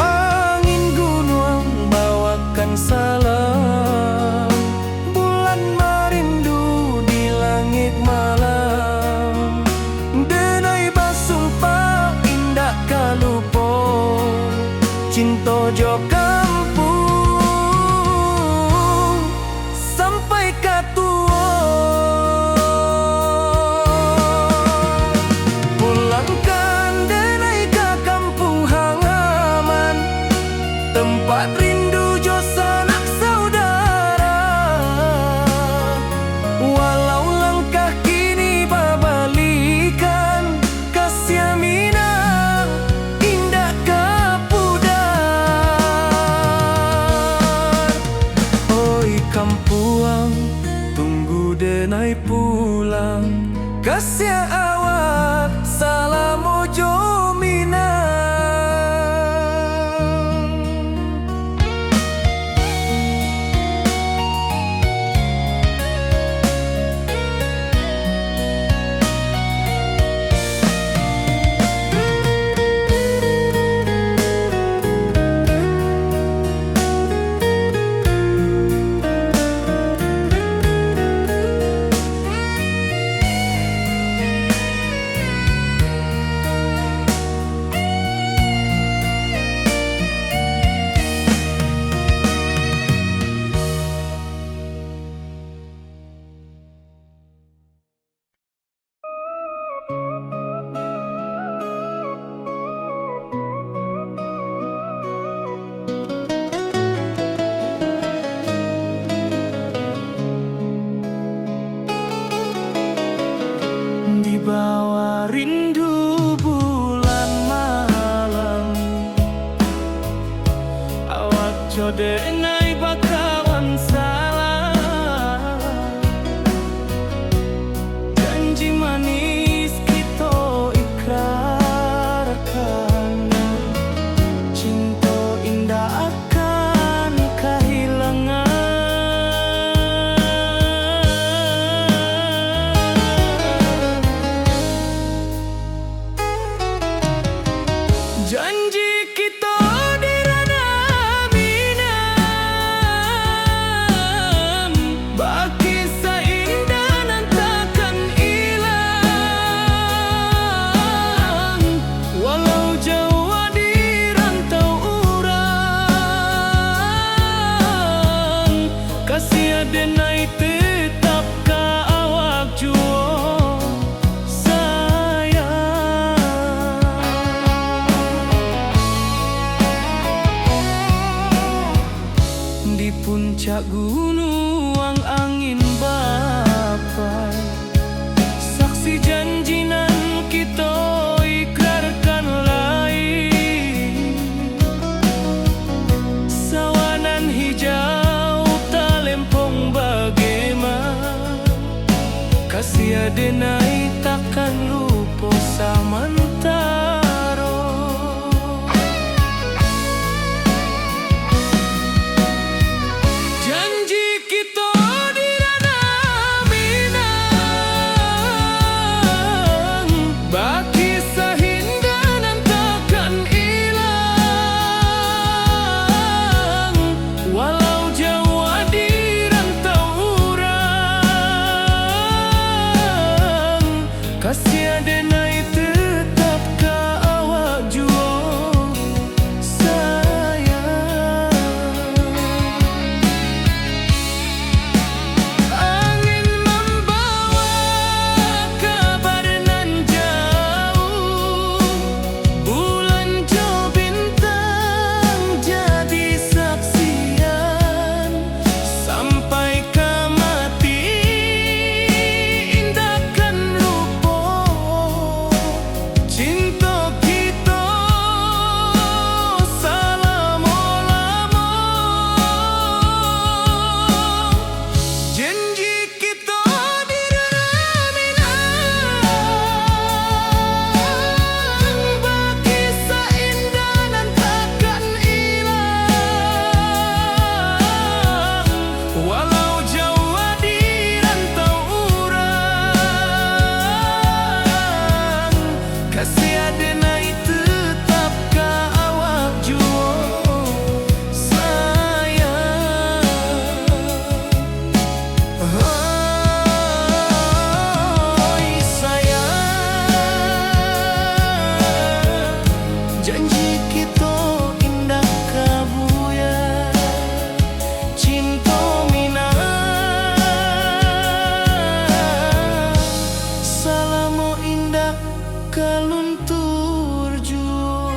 Angin gunung bawakan salam, bulan merindu di langit malam. Denai basumpah indah kalupo, cinta jo kampung sampai katua. Pulangkan denai ke kampung halaman, tempat rindu jo sanak saudara. Walau langkah kini babalikan, kasih Minang indah kapudar. Oi kampuang, tunggu denai pulang, kasih awak salam ojo Minang. Di bawah rindu bulan malam, awak jo denai bakawan salam. Janji manis kita ikrarkan, cinta indah akan kehilangan. Janji kita di ranah Minang, Kasih denai takkan lupa samantaro. Janji kita di ranah Minang, baki sahindanan takkan hilang. Walau jauh di rantau urang, kasih denai tetap ka awak jua sayang. Angin membawa kabar nan jauh, bulan jo bintang jadi saksian. Sampai ke mati indahkan lupa cinta kita selama-lama. Janji kita di ranah Minang, baki seindah nan takkan hilang. Walau jauh di rantau urang, kasih denai tetap ka awak jua sayang. Oi sayang, janji kita indah kabuya cinta Minang, salamo indah kaluntur jua.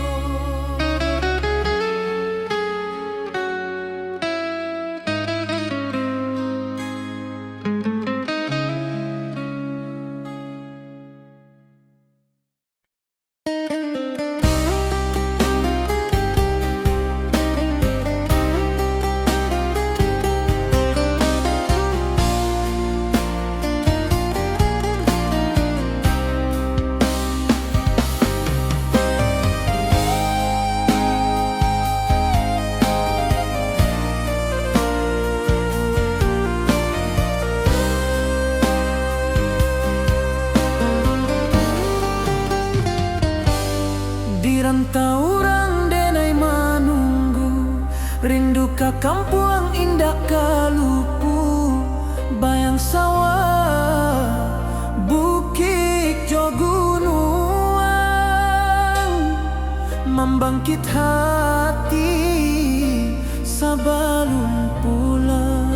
Di rantau urang denai manunggu, rindu ka kampung indah kalupu. Bayang sawah, bukit jo gunung, membangkit hati sabalun pulang.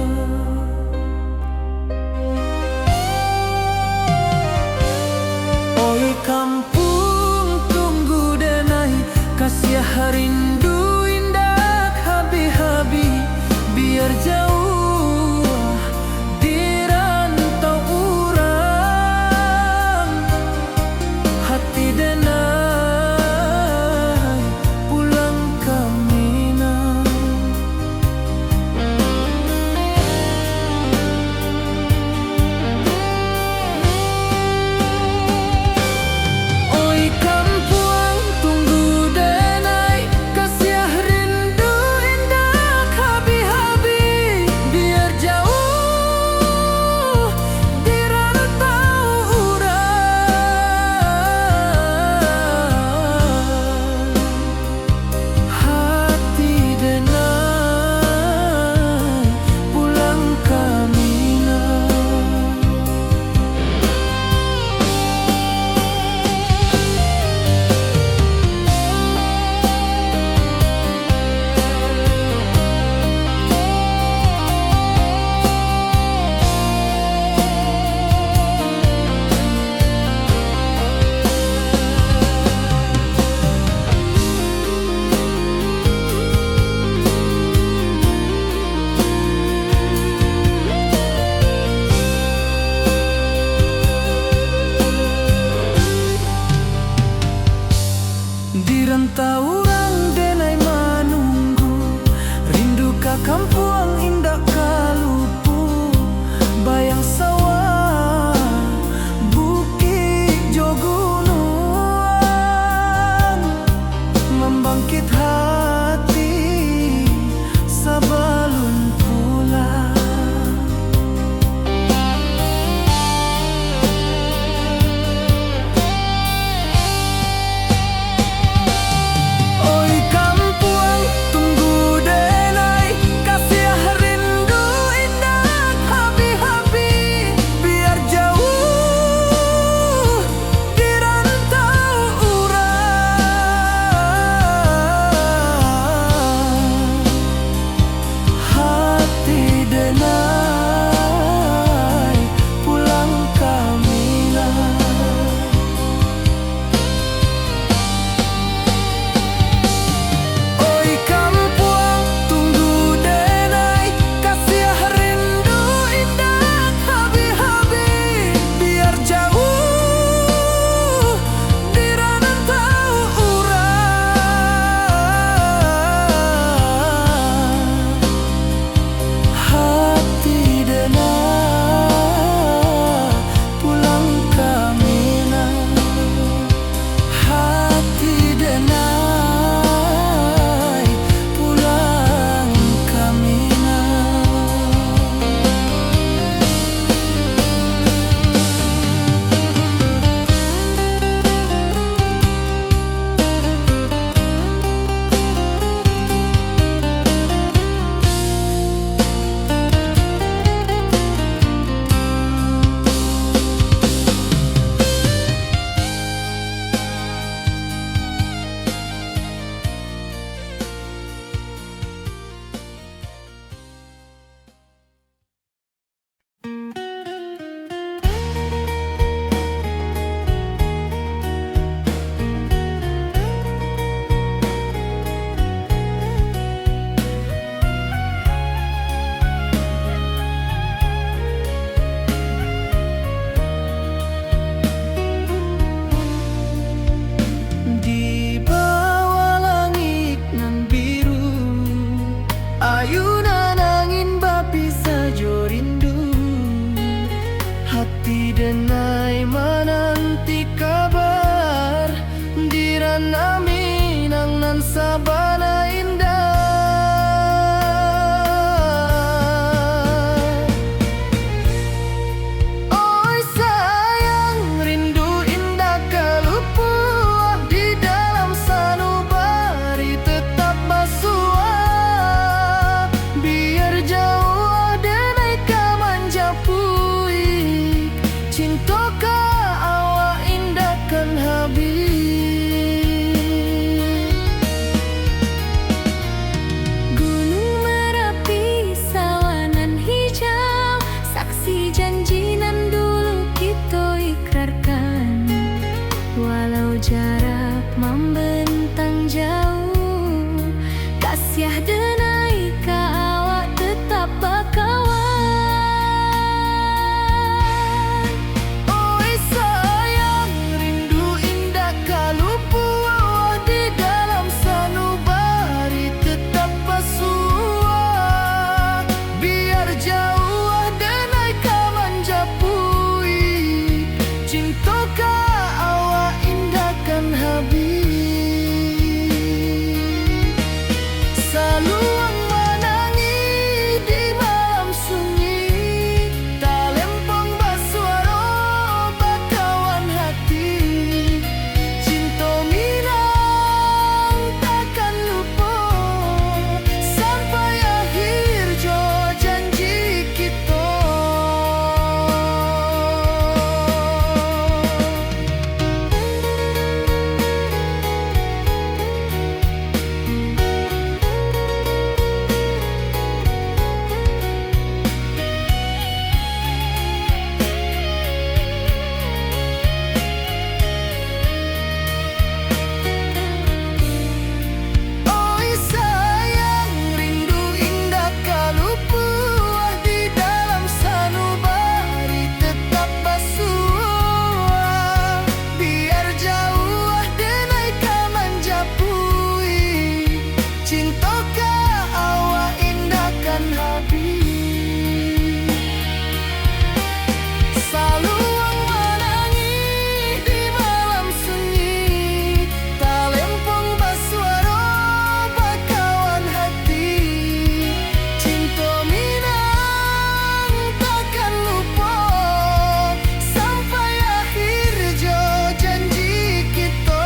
Oi kampung tunggu denai, kasih rindu indah habi-habi. Biar jauh di rantau urang, hati denai pulang hati denai menanti kabar di ranah Minang nan sabana indah. Oi sayang, rindu indah kalupua di dalam sanubari tetap basua. Biar jauh denai ka manjapui, cinta ka awak indah kan habis. Gunung Merapi, sawanan hijau, saksi janji nan dulu kita ikrarkan. Walau jarak membentang jauh, kasih denai ka awak tetap bakawan. Oi sayang, rindu indah kalupua di dalam sanubari tetap basua. Biar jauh denai ka manjapui, cinta ka awak indah kan habis. Saluang menangi di malam sunyi, talempong basuaro bakawan hati. Cinta Minang takkan lupa sampai akhir jo janji kita. Oi sayang, rindu indah kalupua di dalam sanubari tetap basua. Biar jauh denai ka manjapui, cinta ka awak indah kan habis. Saluang menangi di malam sunyi, talempong basuaro bakawan hati. Cinta Minang takkan lupa sampai akhir jo janji kita.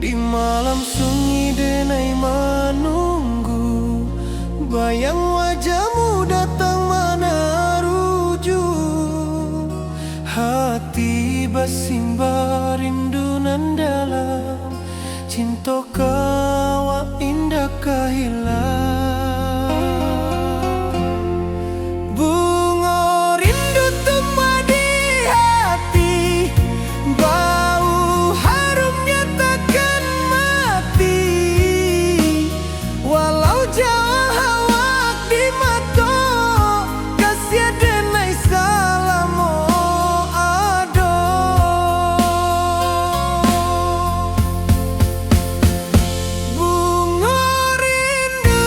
Di malam sunyi denai menunggu, bayang wajahmu datang menaruju. Hati bersimba rindu nan dalam, cinta kawa indah kehilang. Bunga rindu tumbuh di hati, bau harumnya takkan mati. Walau jauh awak di mata, kasih denai salamo ado. Bunga rindu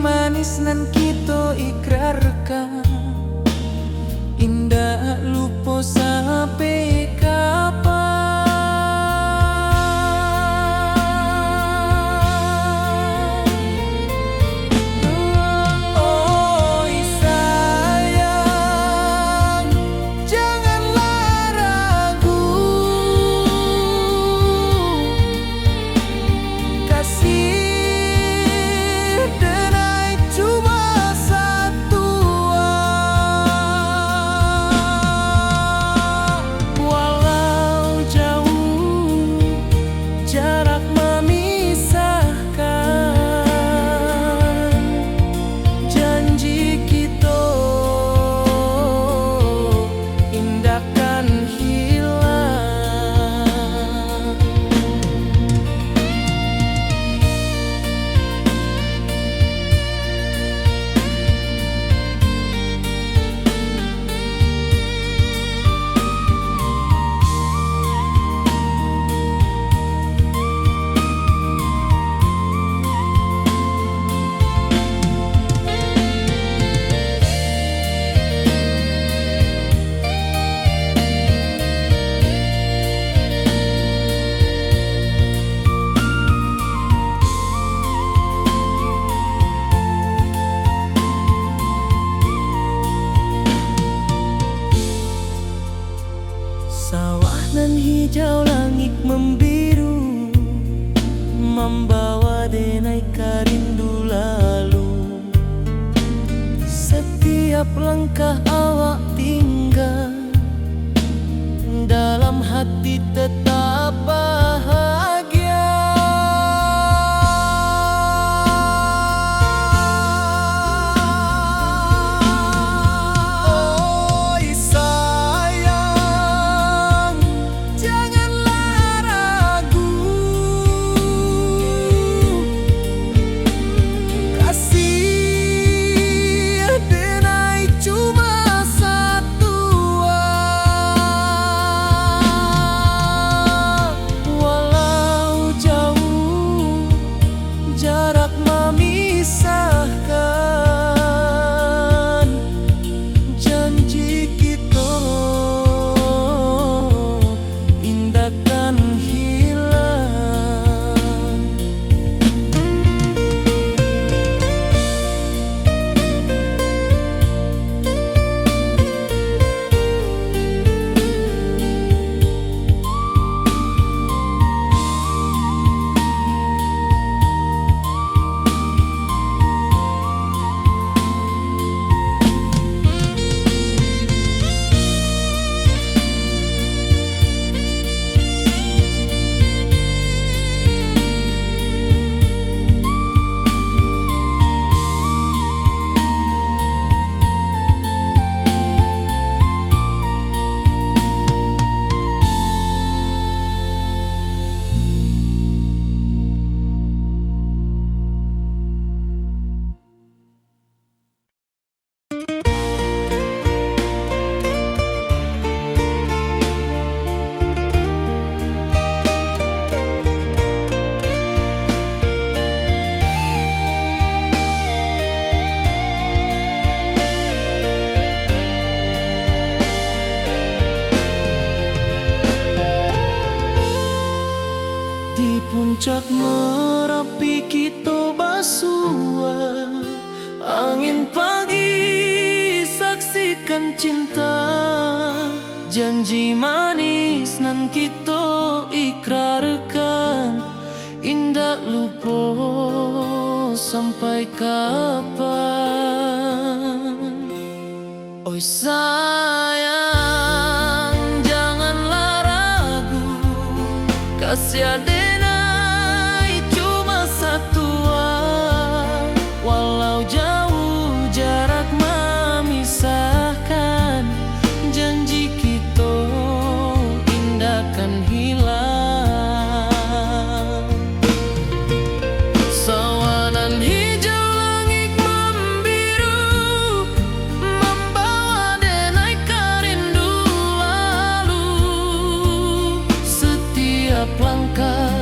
manis nan kita ikrarkan, indah lupa sampai kapan. Oi sayang, janganlah ragu, kasih denai cuma satu. Walau jauh jarak memisahkan, janji kita indahkan hilang. Sawah nan hijau, langit membiru, membawa denai rindu lalu. Setiap langkah awak tinggal, dalam hati tetap bahagia. Oi sayang, janganlah ragu, kasih denai cuma satu. Walau jauh jarak memisahkan, janji kita indahkan hilang. Di puncak Merapi kita bersua, angin pagi saksikan cinta, janji manis nan kita ikrarkan, indah lupa sampai kapan. Oi sayang, janganlah ragu, kasih denai cuma satu. Walau jauh jarak memisahkan, janji kita indahkan hilang. Sawanan hijau, langit membiru, membawa denai rindu lalu. Setiap langkah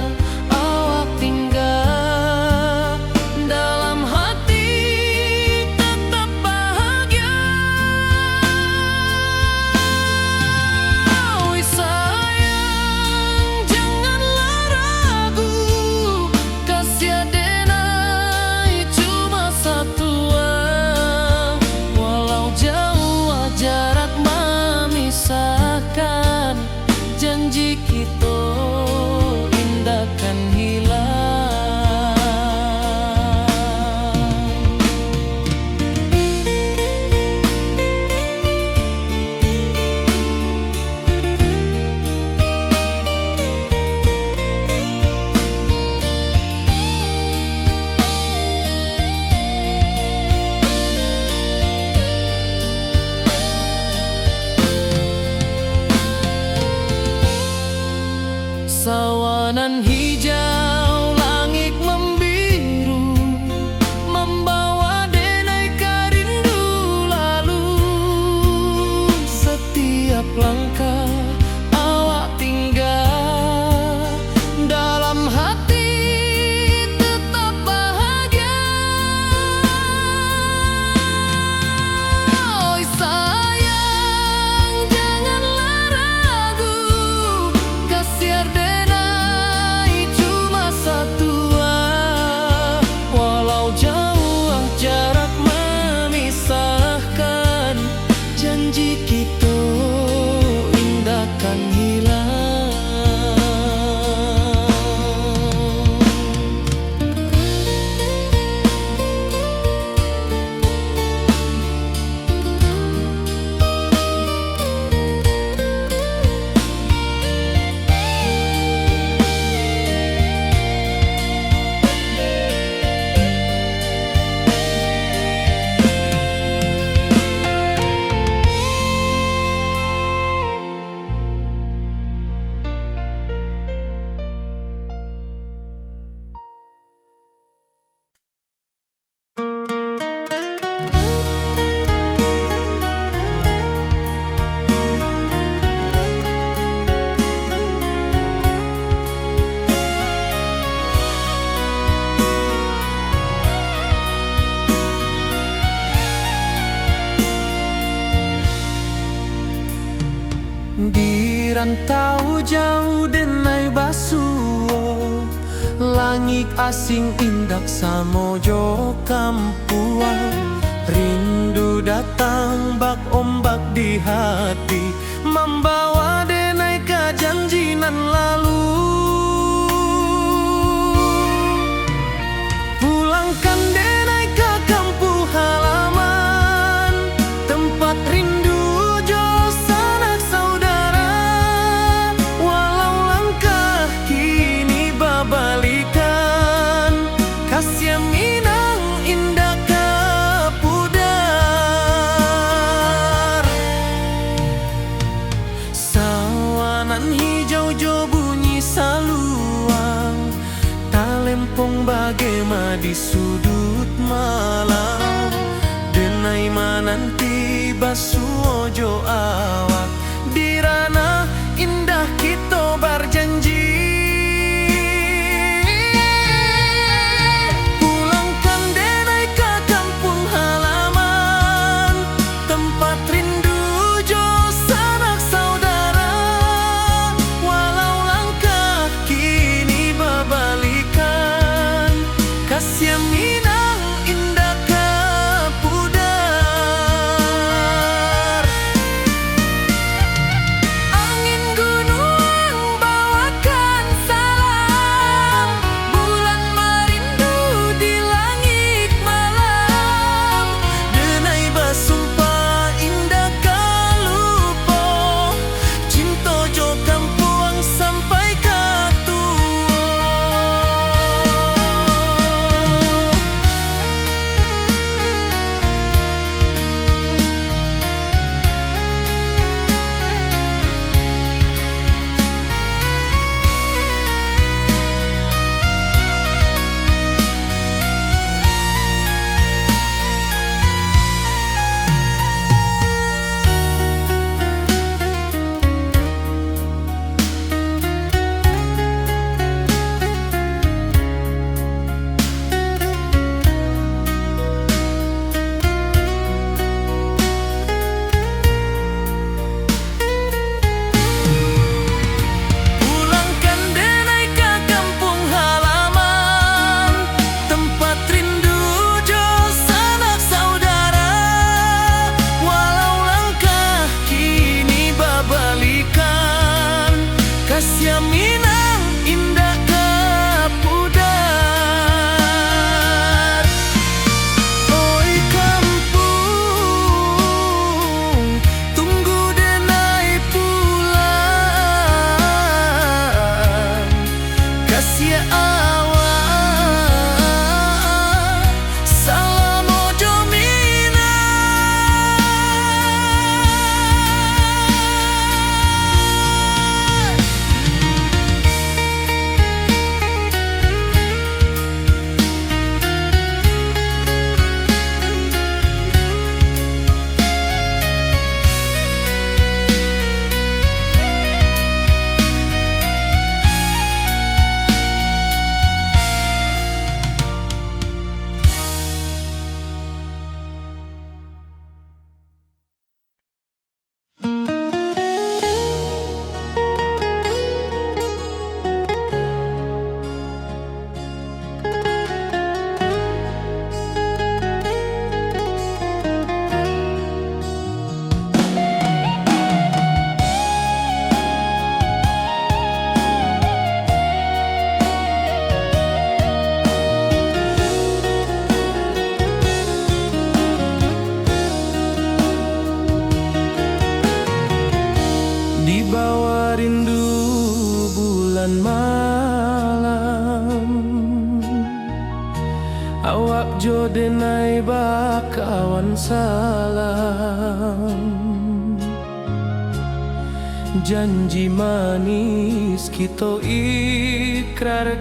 rantau jauh denai basuo, langit asing indak samojo kampuang. Rindu datang bak ombak di hati, membawa denai ke janjinan lalu. Pulangkan denai ke kampung halaman, tempat rindu jo sanak saudara. Walau langkah kini babalikan, kasih Minang indah kapudar. Sawanan hijau jo bunyi saluang, talempong bagema di sudut malam. Denai mananti basuo jo awak, di ranah indah kita berjanji. Pulangkan denai ke kampung halaman, tempat rindu jo sanak saudara. Walau langkah kini babalikan, kasih Minang indah kapudar. Angin gunung bawakan salam, bulan merindu di langit malam. Denai basumpah indah kalupo, cinta jo kampuang sampai katua. Pulangkan denai ke kampung halaman, tempat rindu jo sanak saudara. Walau langkah kini babalikan, kasih Minang indah kapudar. Oi kampung, tunggu denai pulang, kasih awak salam ojo Minang. Di bawah rindu bulan malam, awak jo denai bakawan salam. Janji manis kita ikrarkan,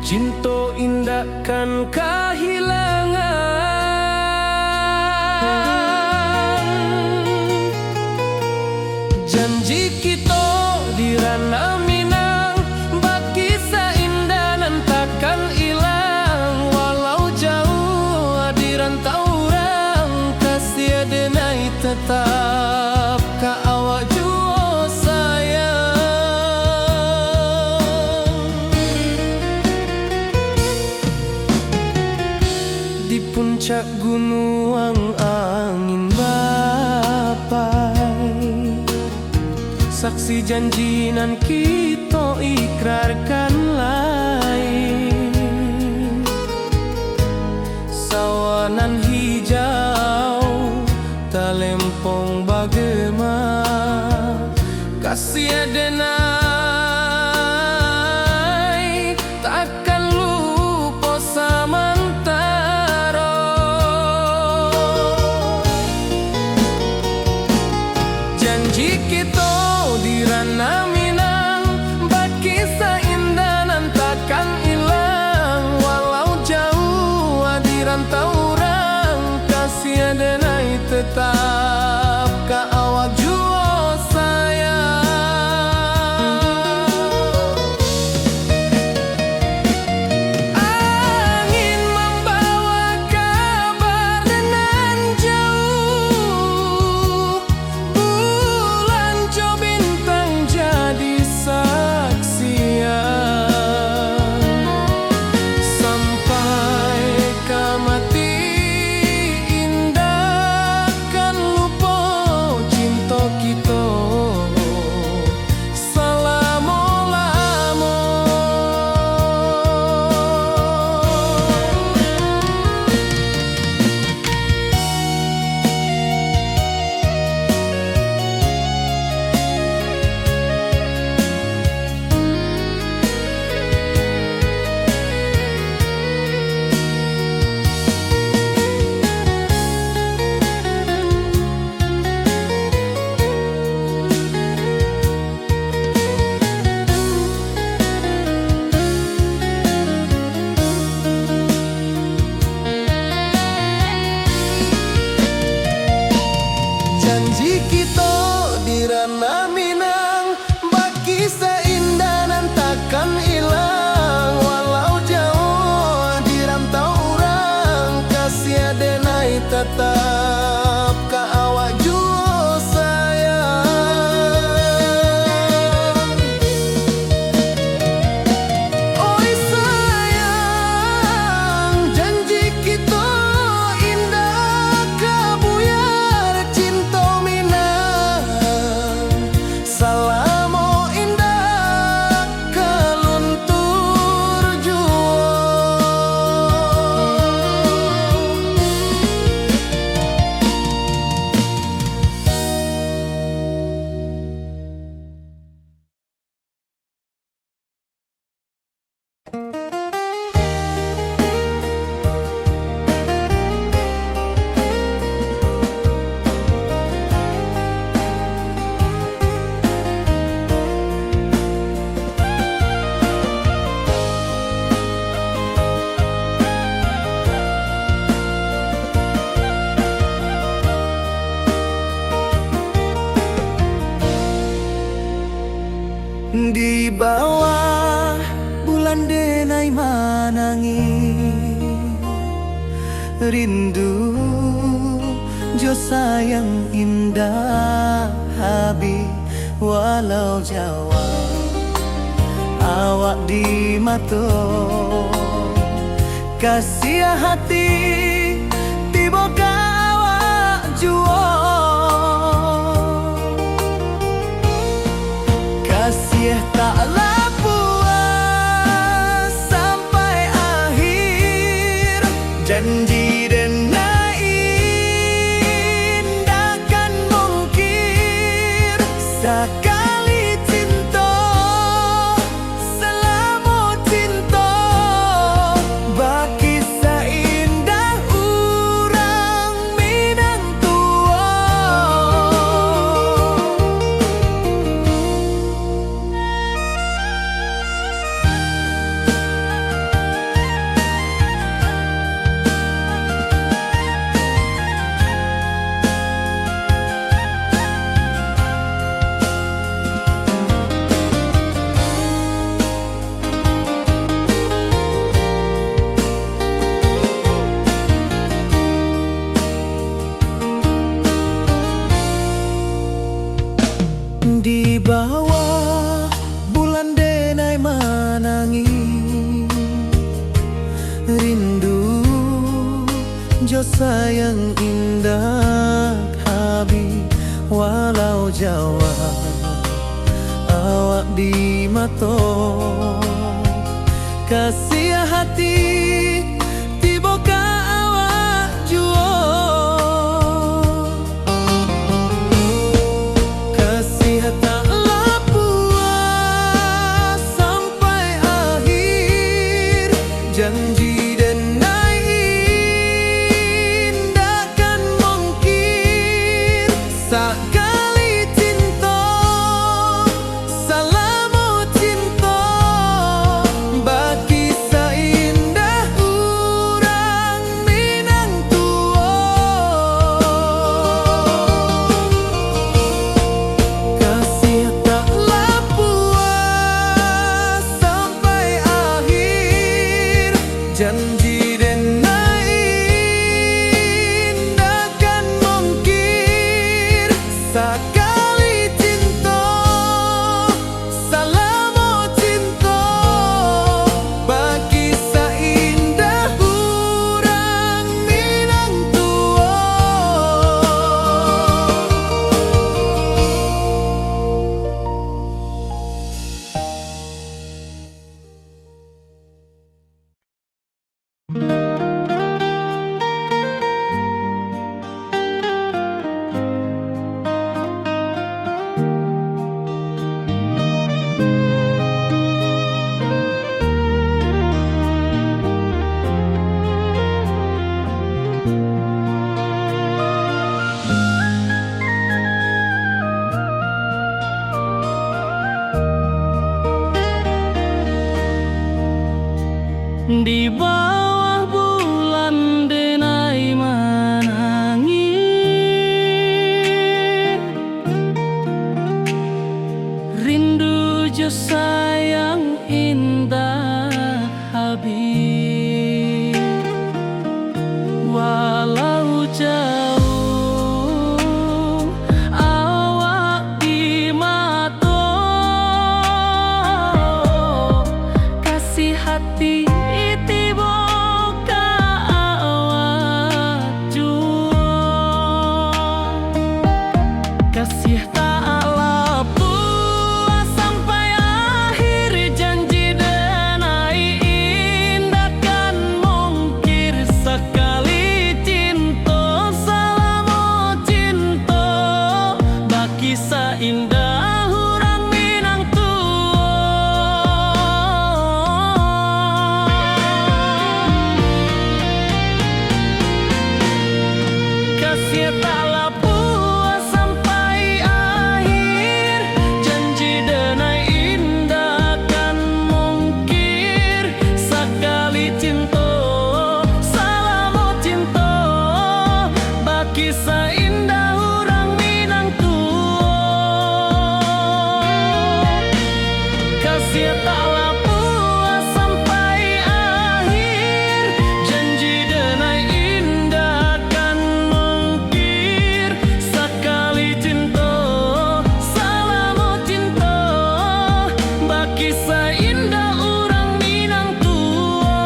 cinta indahkan kehilangan. Janji kita di ranah Minang, bagi seindah nan takkan hilang. Walau jauh di rantau orang, kasih denai tetap puncak gunung angin bapai, saksi janji nan kita ikrarkan lain. Sawanan hijau talempong bagema, kasih adenai takkan lupa samantara. Janji kita di ranah Minang, bakisah indah nan takkan hilang. Walau jauh di rantau orang, kasih adenai tetap ka awak jua sayang. Angin membawa kabar nan jauh, bulan co bintang jadi saksian. Sampai kamati indah kan lupa cinta kita selama-lama. Janji kita di ranah Minang, bakisah indah nan takkan hilang. Walau jauh di rantau orang, kasih adenai tetap ka awak jua sayang. Oi sayang, janji kita indah kabuyar cinta Minang. Salamo indah kaluntur jua. Di bawah bulan denai manangi, rindu jo sayang indah habi. Walau Jawa awak di mato, kasih hati tiba ka awak jua. Kasih taklah puas sampai akhir, janji denai indah kan mungkir. Sekali cinta selama cinta, bakisah indah urang Minang tua. Di bawah bulan denai manangi, rindu Jo sayang indah habi walau Jawa awak di mato kasih hati tiboka awak juo kasih tak puas sampai akhir janji sakali cinta salamu cinta bagi seindah urang Minang tua kasih taklah puas sampai akhir janji sakali cinta salamu cinta bagi seindah urang Minang tua di bawah bulan denai menangi rindu jo sayang indah habis walau jauh awak di mato kasih hati kasih taklah puas sampai akhir janji denai indah kan mungkir sekali cinta salamu cinta bagi seindah urang Minang tua kasih taklah kisah indah urang Minang tua kasih taklah puas sampai akhir janji denai indah kan mungkir sekali cinta salamu cinta bagi seindah urang Minang tua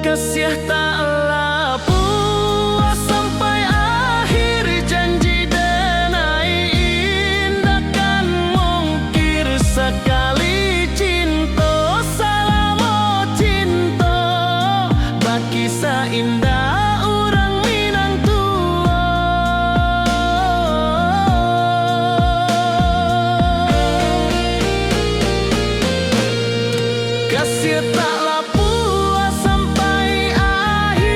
kasih taklah puas sampai akhir janji denai indah kan mungkir sekali cinta salamu cinta bagi seindah urang Minang tua kasih taklah puas sampai akhir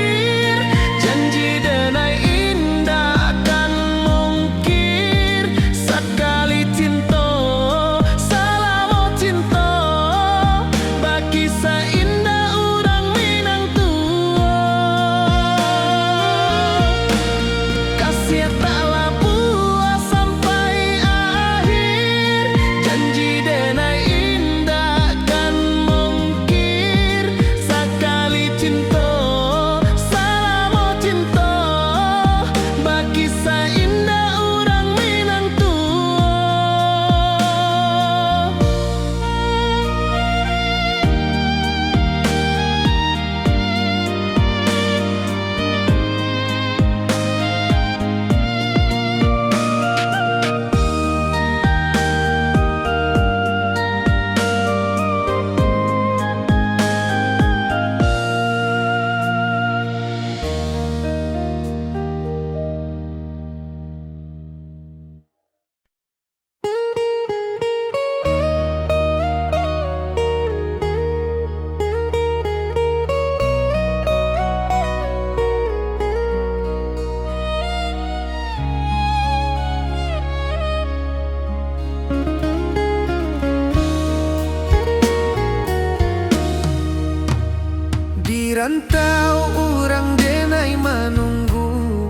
rantau urang denai manunggu,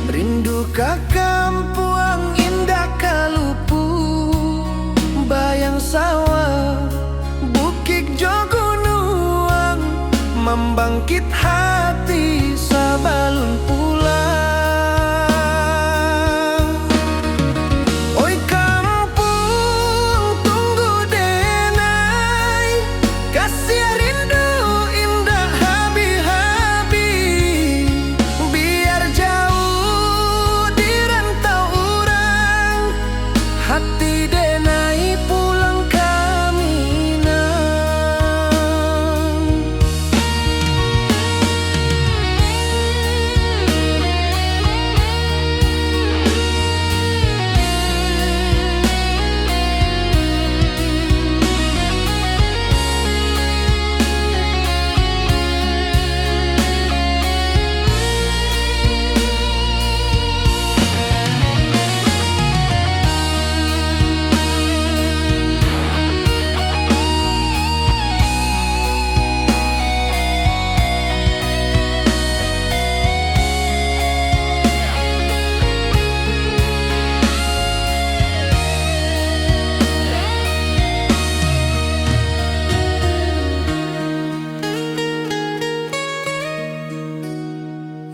rindu ka kampuang indah kalupu, bayang sawah bukit jo gunung, membangkit hati sabalun pulang. Oi kampung tunggu denai, kasih rindu indah habi-habi, biar jauh di rantau urang, hati denai pulang ke Minang.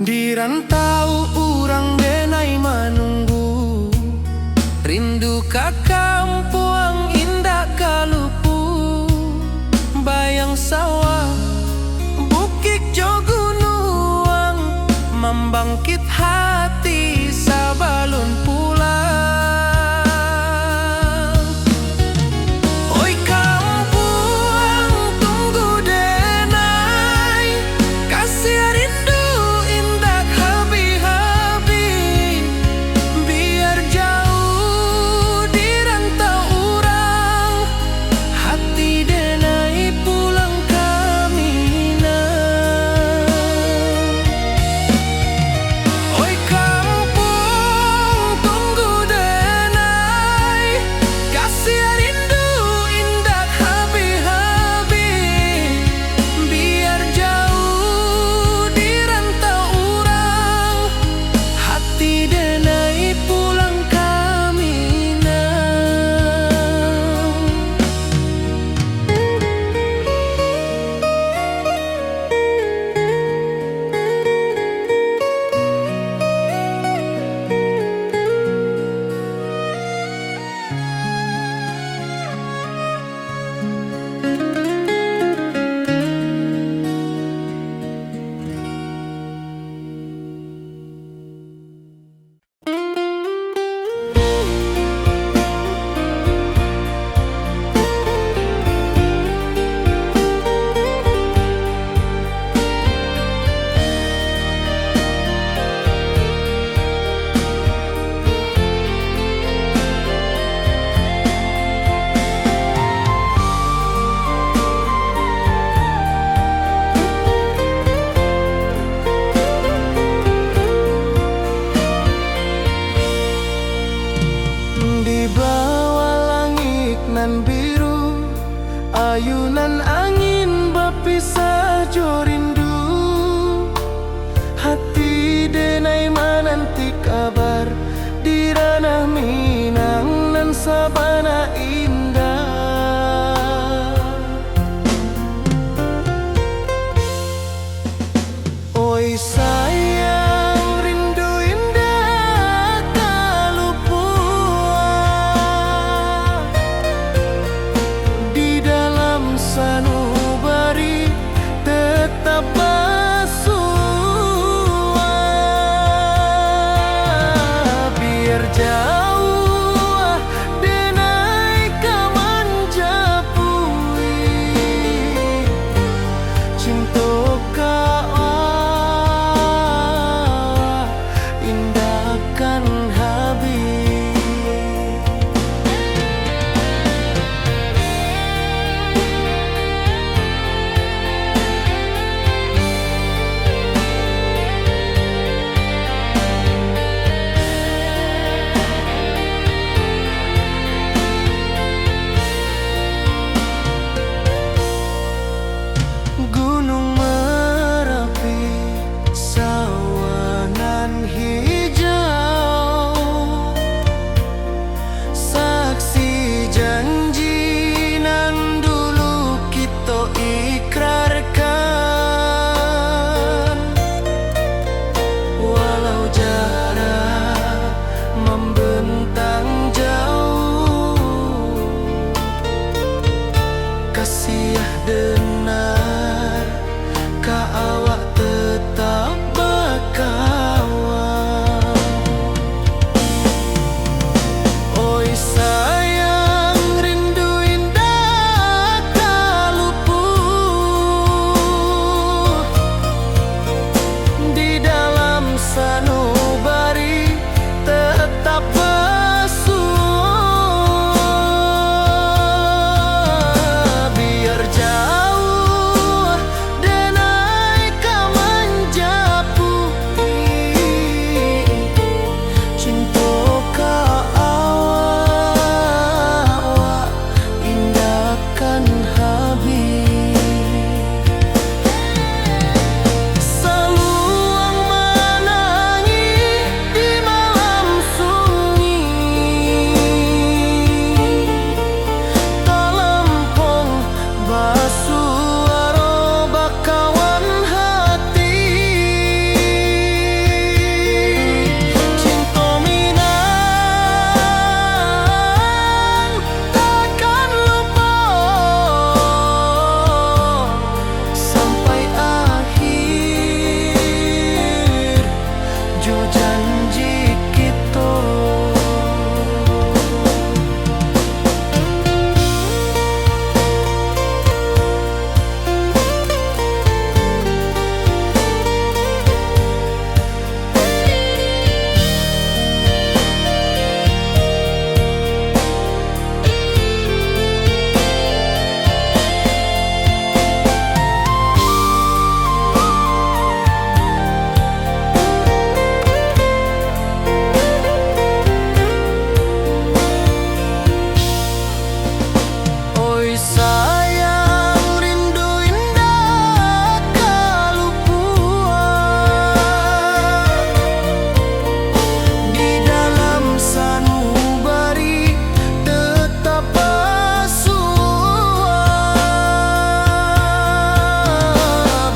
Di rantau urang denai manunggu, rindu ka kampuang indah kalupu, bayang sawah bukit jo gunung, membangkit hati sabalun pulang. Oi kampung tunggu denai, kasih rindu indah habi-habi, biar jauh di rantau urang, hati denai pulang ke Minang. Oi awak tetap berkawan. Oi sayang, rindu indah tak luput di dalam sanubari tetap bersua. Biar jauh denai kau menjapui cinta kau awak indahkan habis. Seluang menangis di malam sunyi, telempong basuh aroma kawan hati. Cinta minang takkan lupa sampai akhir jo janji kita. Oi sayang, rindu indah tak luput di dalam sanubari tetap bersua.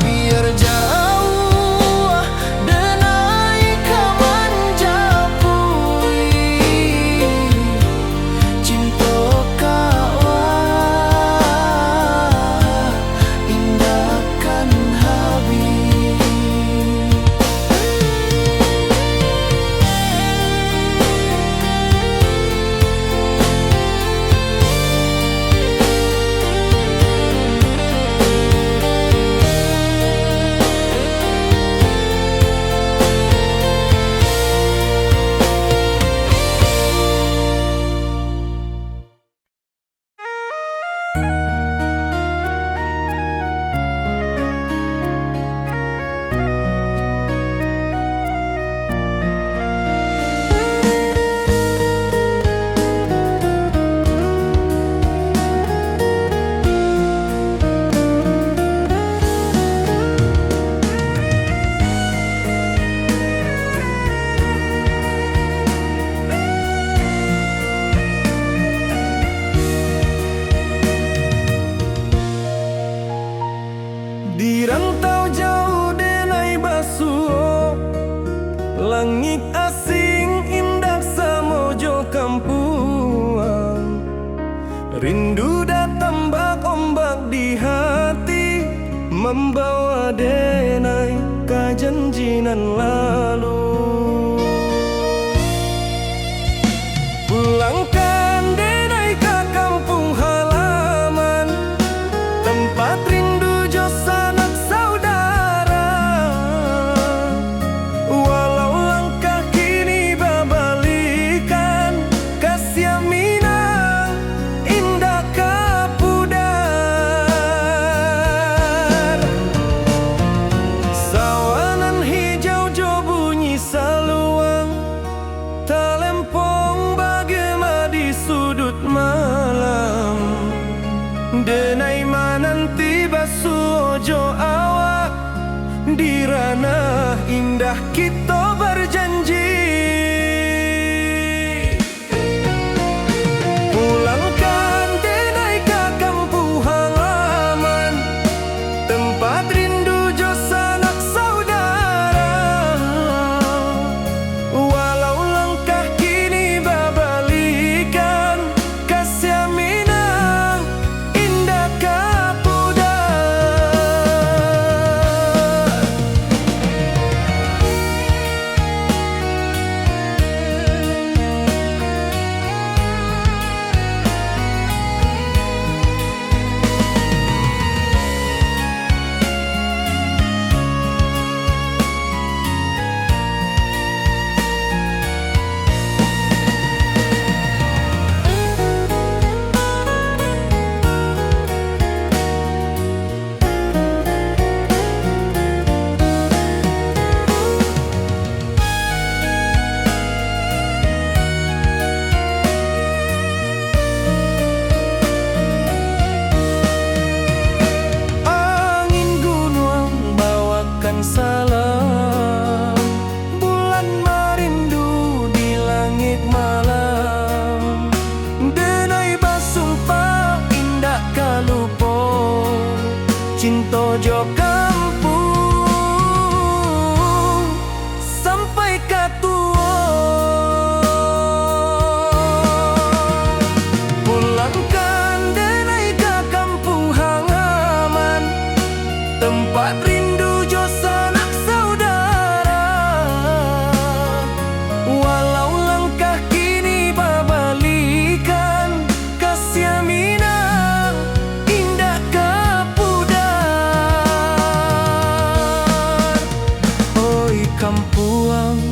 Biar jauh denai kau menjapui cinta kau indahkan habis. Di rantau jauh denai basuh, langit asing indah samojo kampuang. Rindu datang bak ombak di hati, membawa denai ke janjinan lalu. Pulangkan denai ke kampung halaman, tempat rindu jo sanak saudara. Walau langkah kini babalikan, kasih minang indah kapudar. Sawanan hijau jo bunyi saluang, telempong bagema di sudut malam. Denai mananti basuh jo awak di ranah indah kita berjanji. Pulangkan denai ke kampung halaman, tempat rindu jo sanak saudara. Walau langkah kini babalikan, kasih minang indah kapudar. buat rindu jo sanak saudara. Walau langkah kini babalikan, kasih minang indah kapudar. Oi kampuang,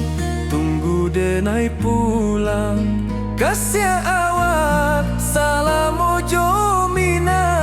tunggu denai pulang, kasih awak salam ojo minang.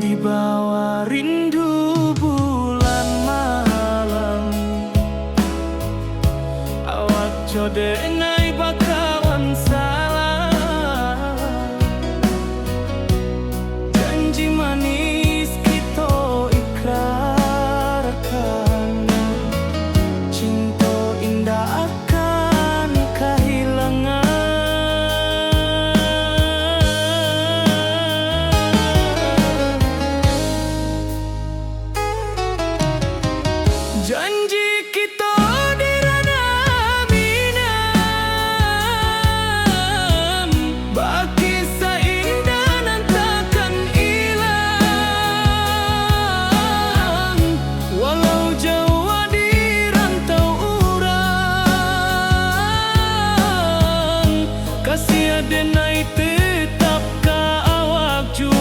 Di bawah rindu bulan malam, awak codenai bakawan salah. Janji manis kita ikrarkan, cinta indah akan kehilangan. Janji kita di ranah minam, baki seindah nan takkan hilang. Walau jauh di rantau urang, kasih denai tetap ka awak juo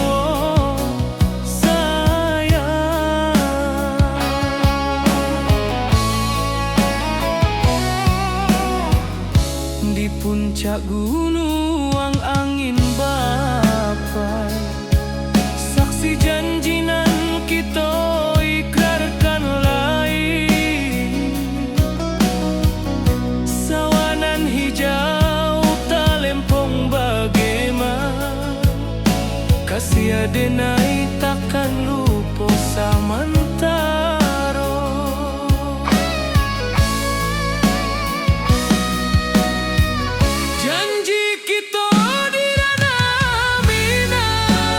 di puncak gunung angin bapai. Saksi janji nan kita ikrarkan lain, sawanan hijau talempong bagaimana, kasih denai takkan lupa samantara. Janji kita di ranah minang,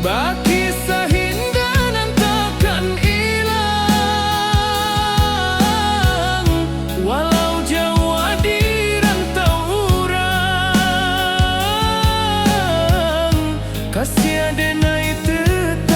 baki sahindah nan takkan hilang. Walau jauh di rantau urang, kasih denai tetap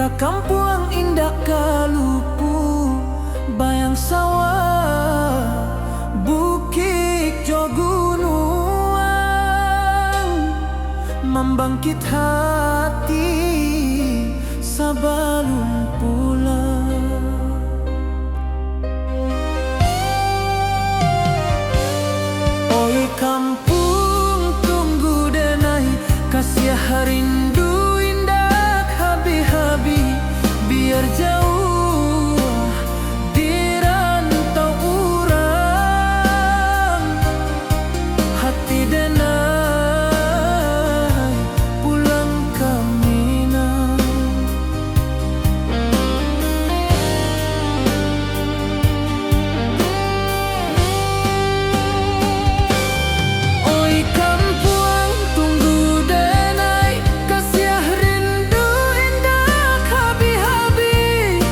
ka kampung indah kalupu, bayang sawah, bukit jo gunung, membangkit hati sebelum pulang. Oi kampung tunggu denai, kasih rindu indah habi-habi, biar jauh di rantau urang, hati denai pulang ke Minang. Oi kampung tunggu denai, kasih rindu indah habi-habi,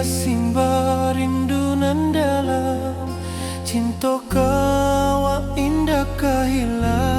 simba rindu nan dalam, cinta kawa indah kahilang.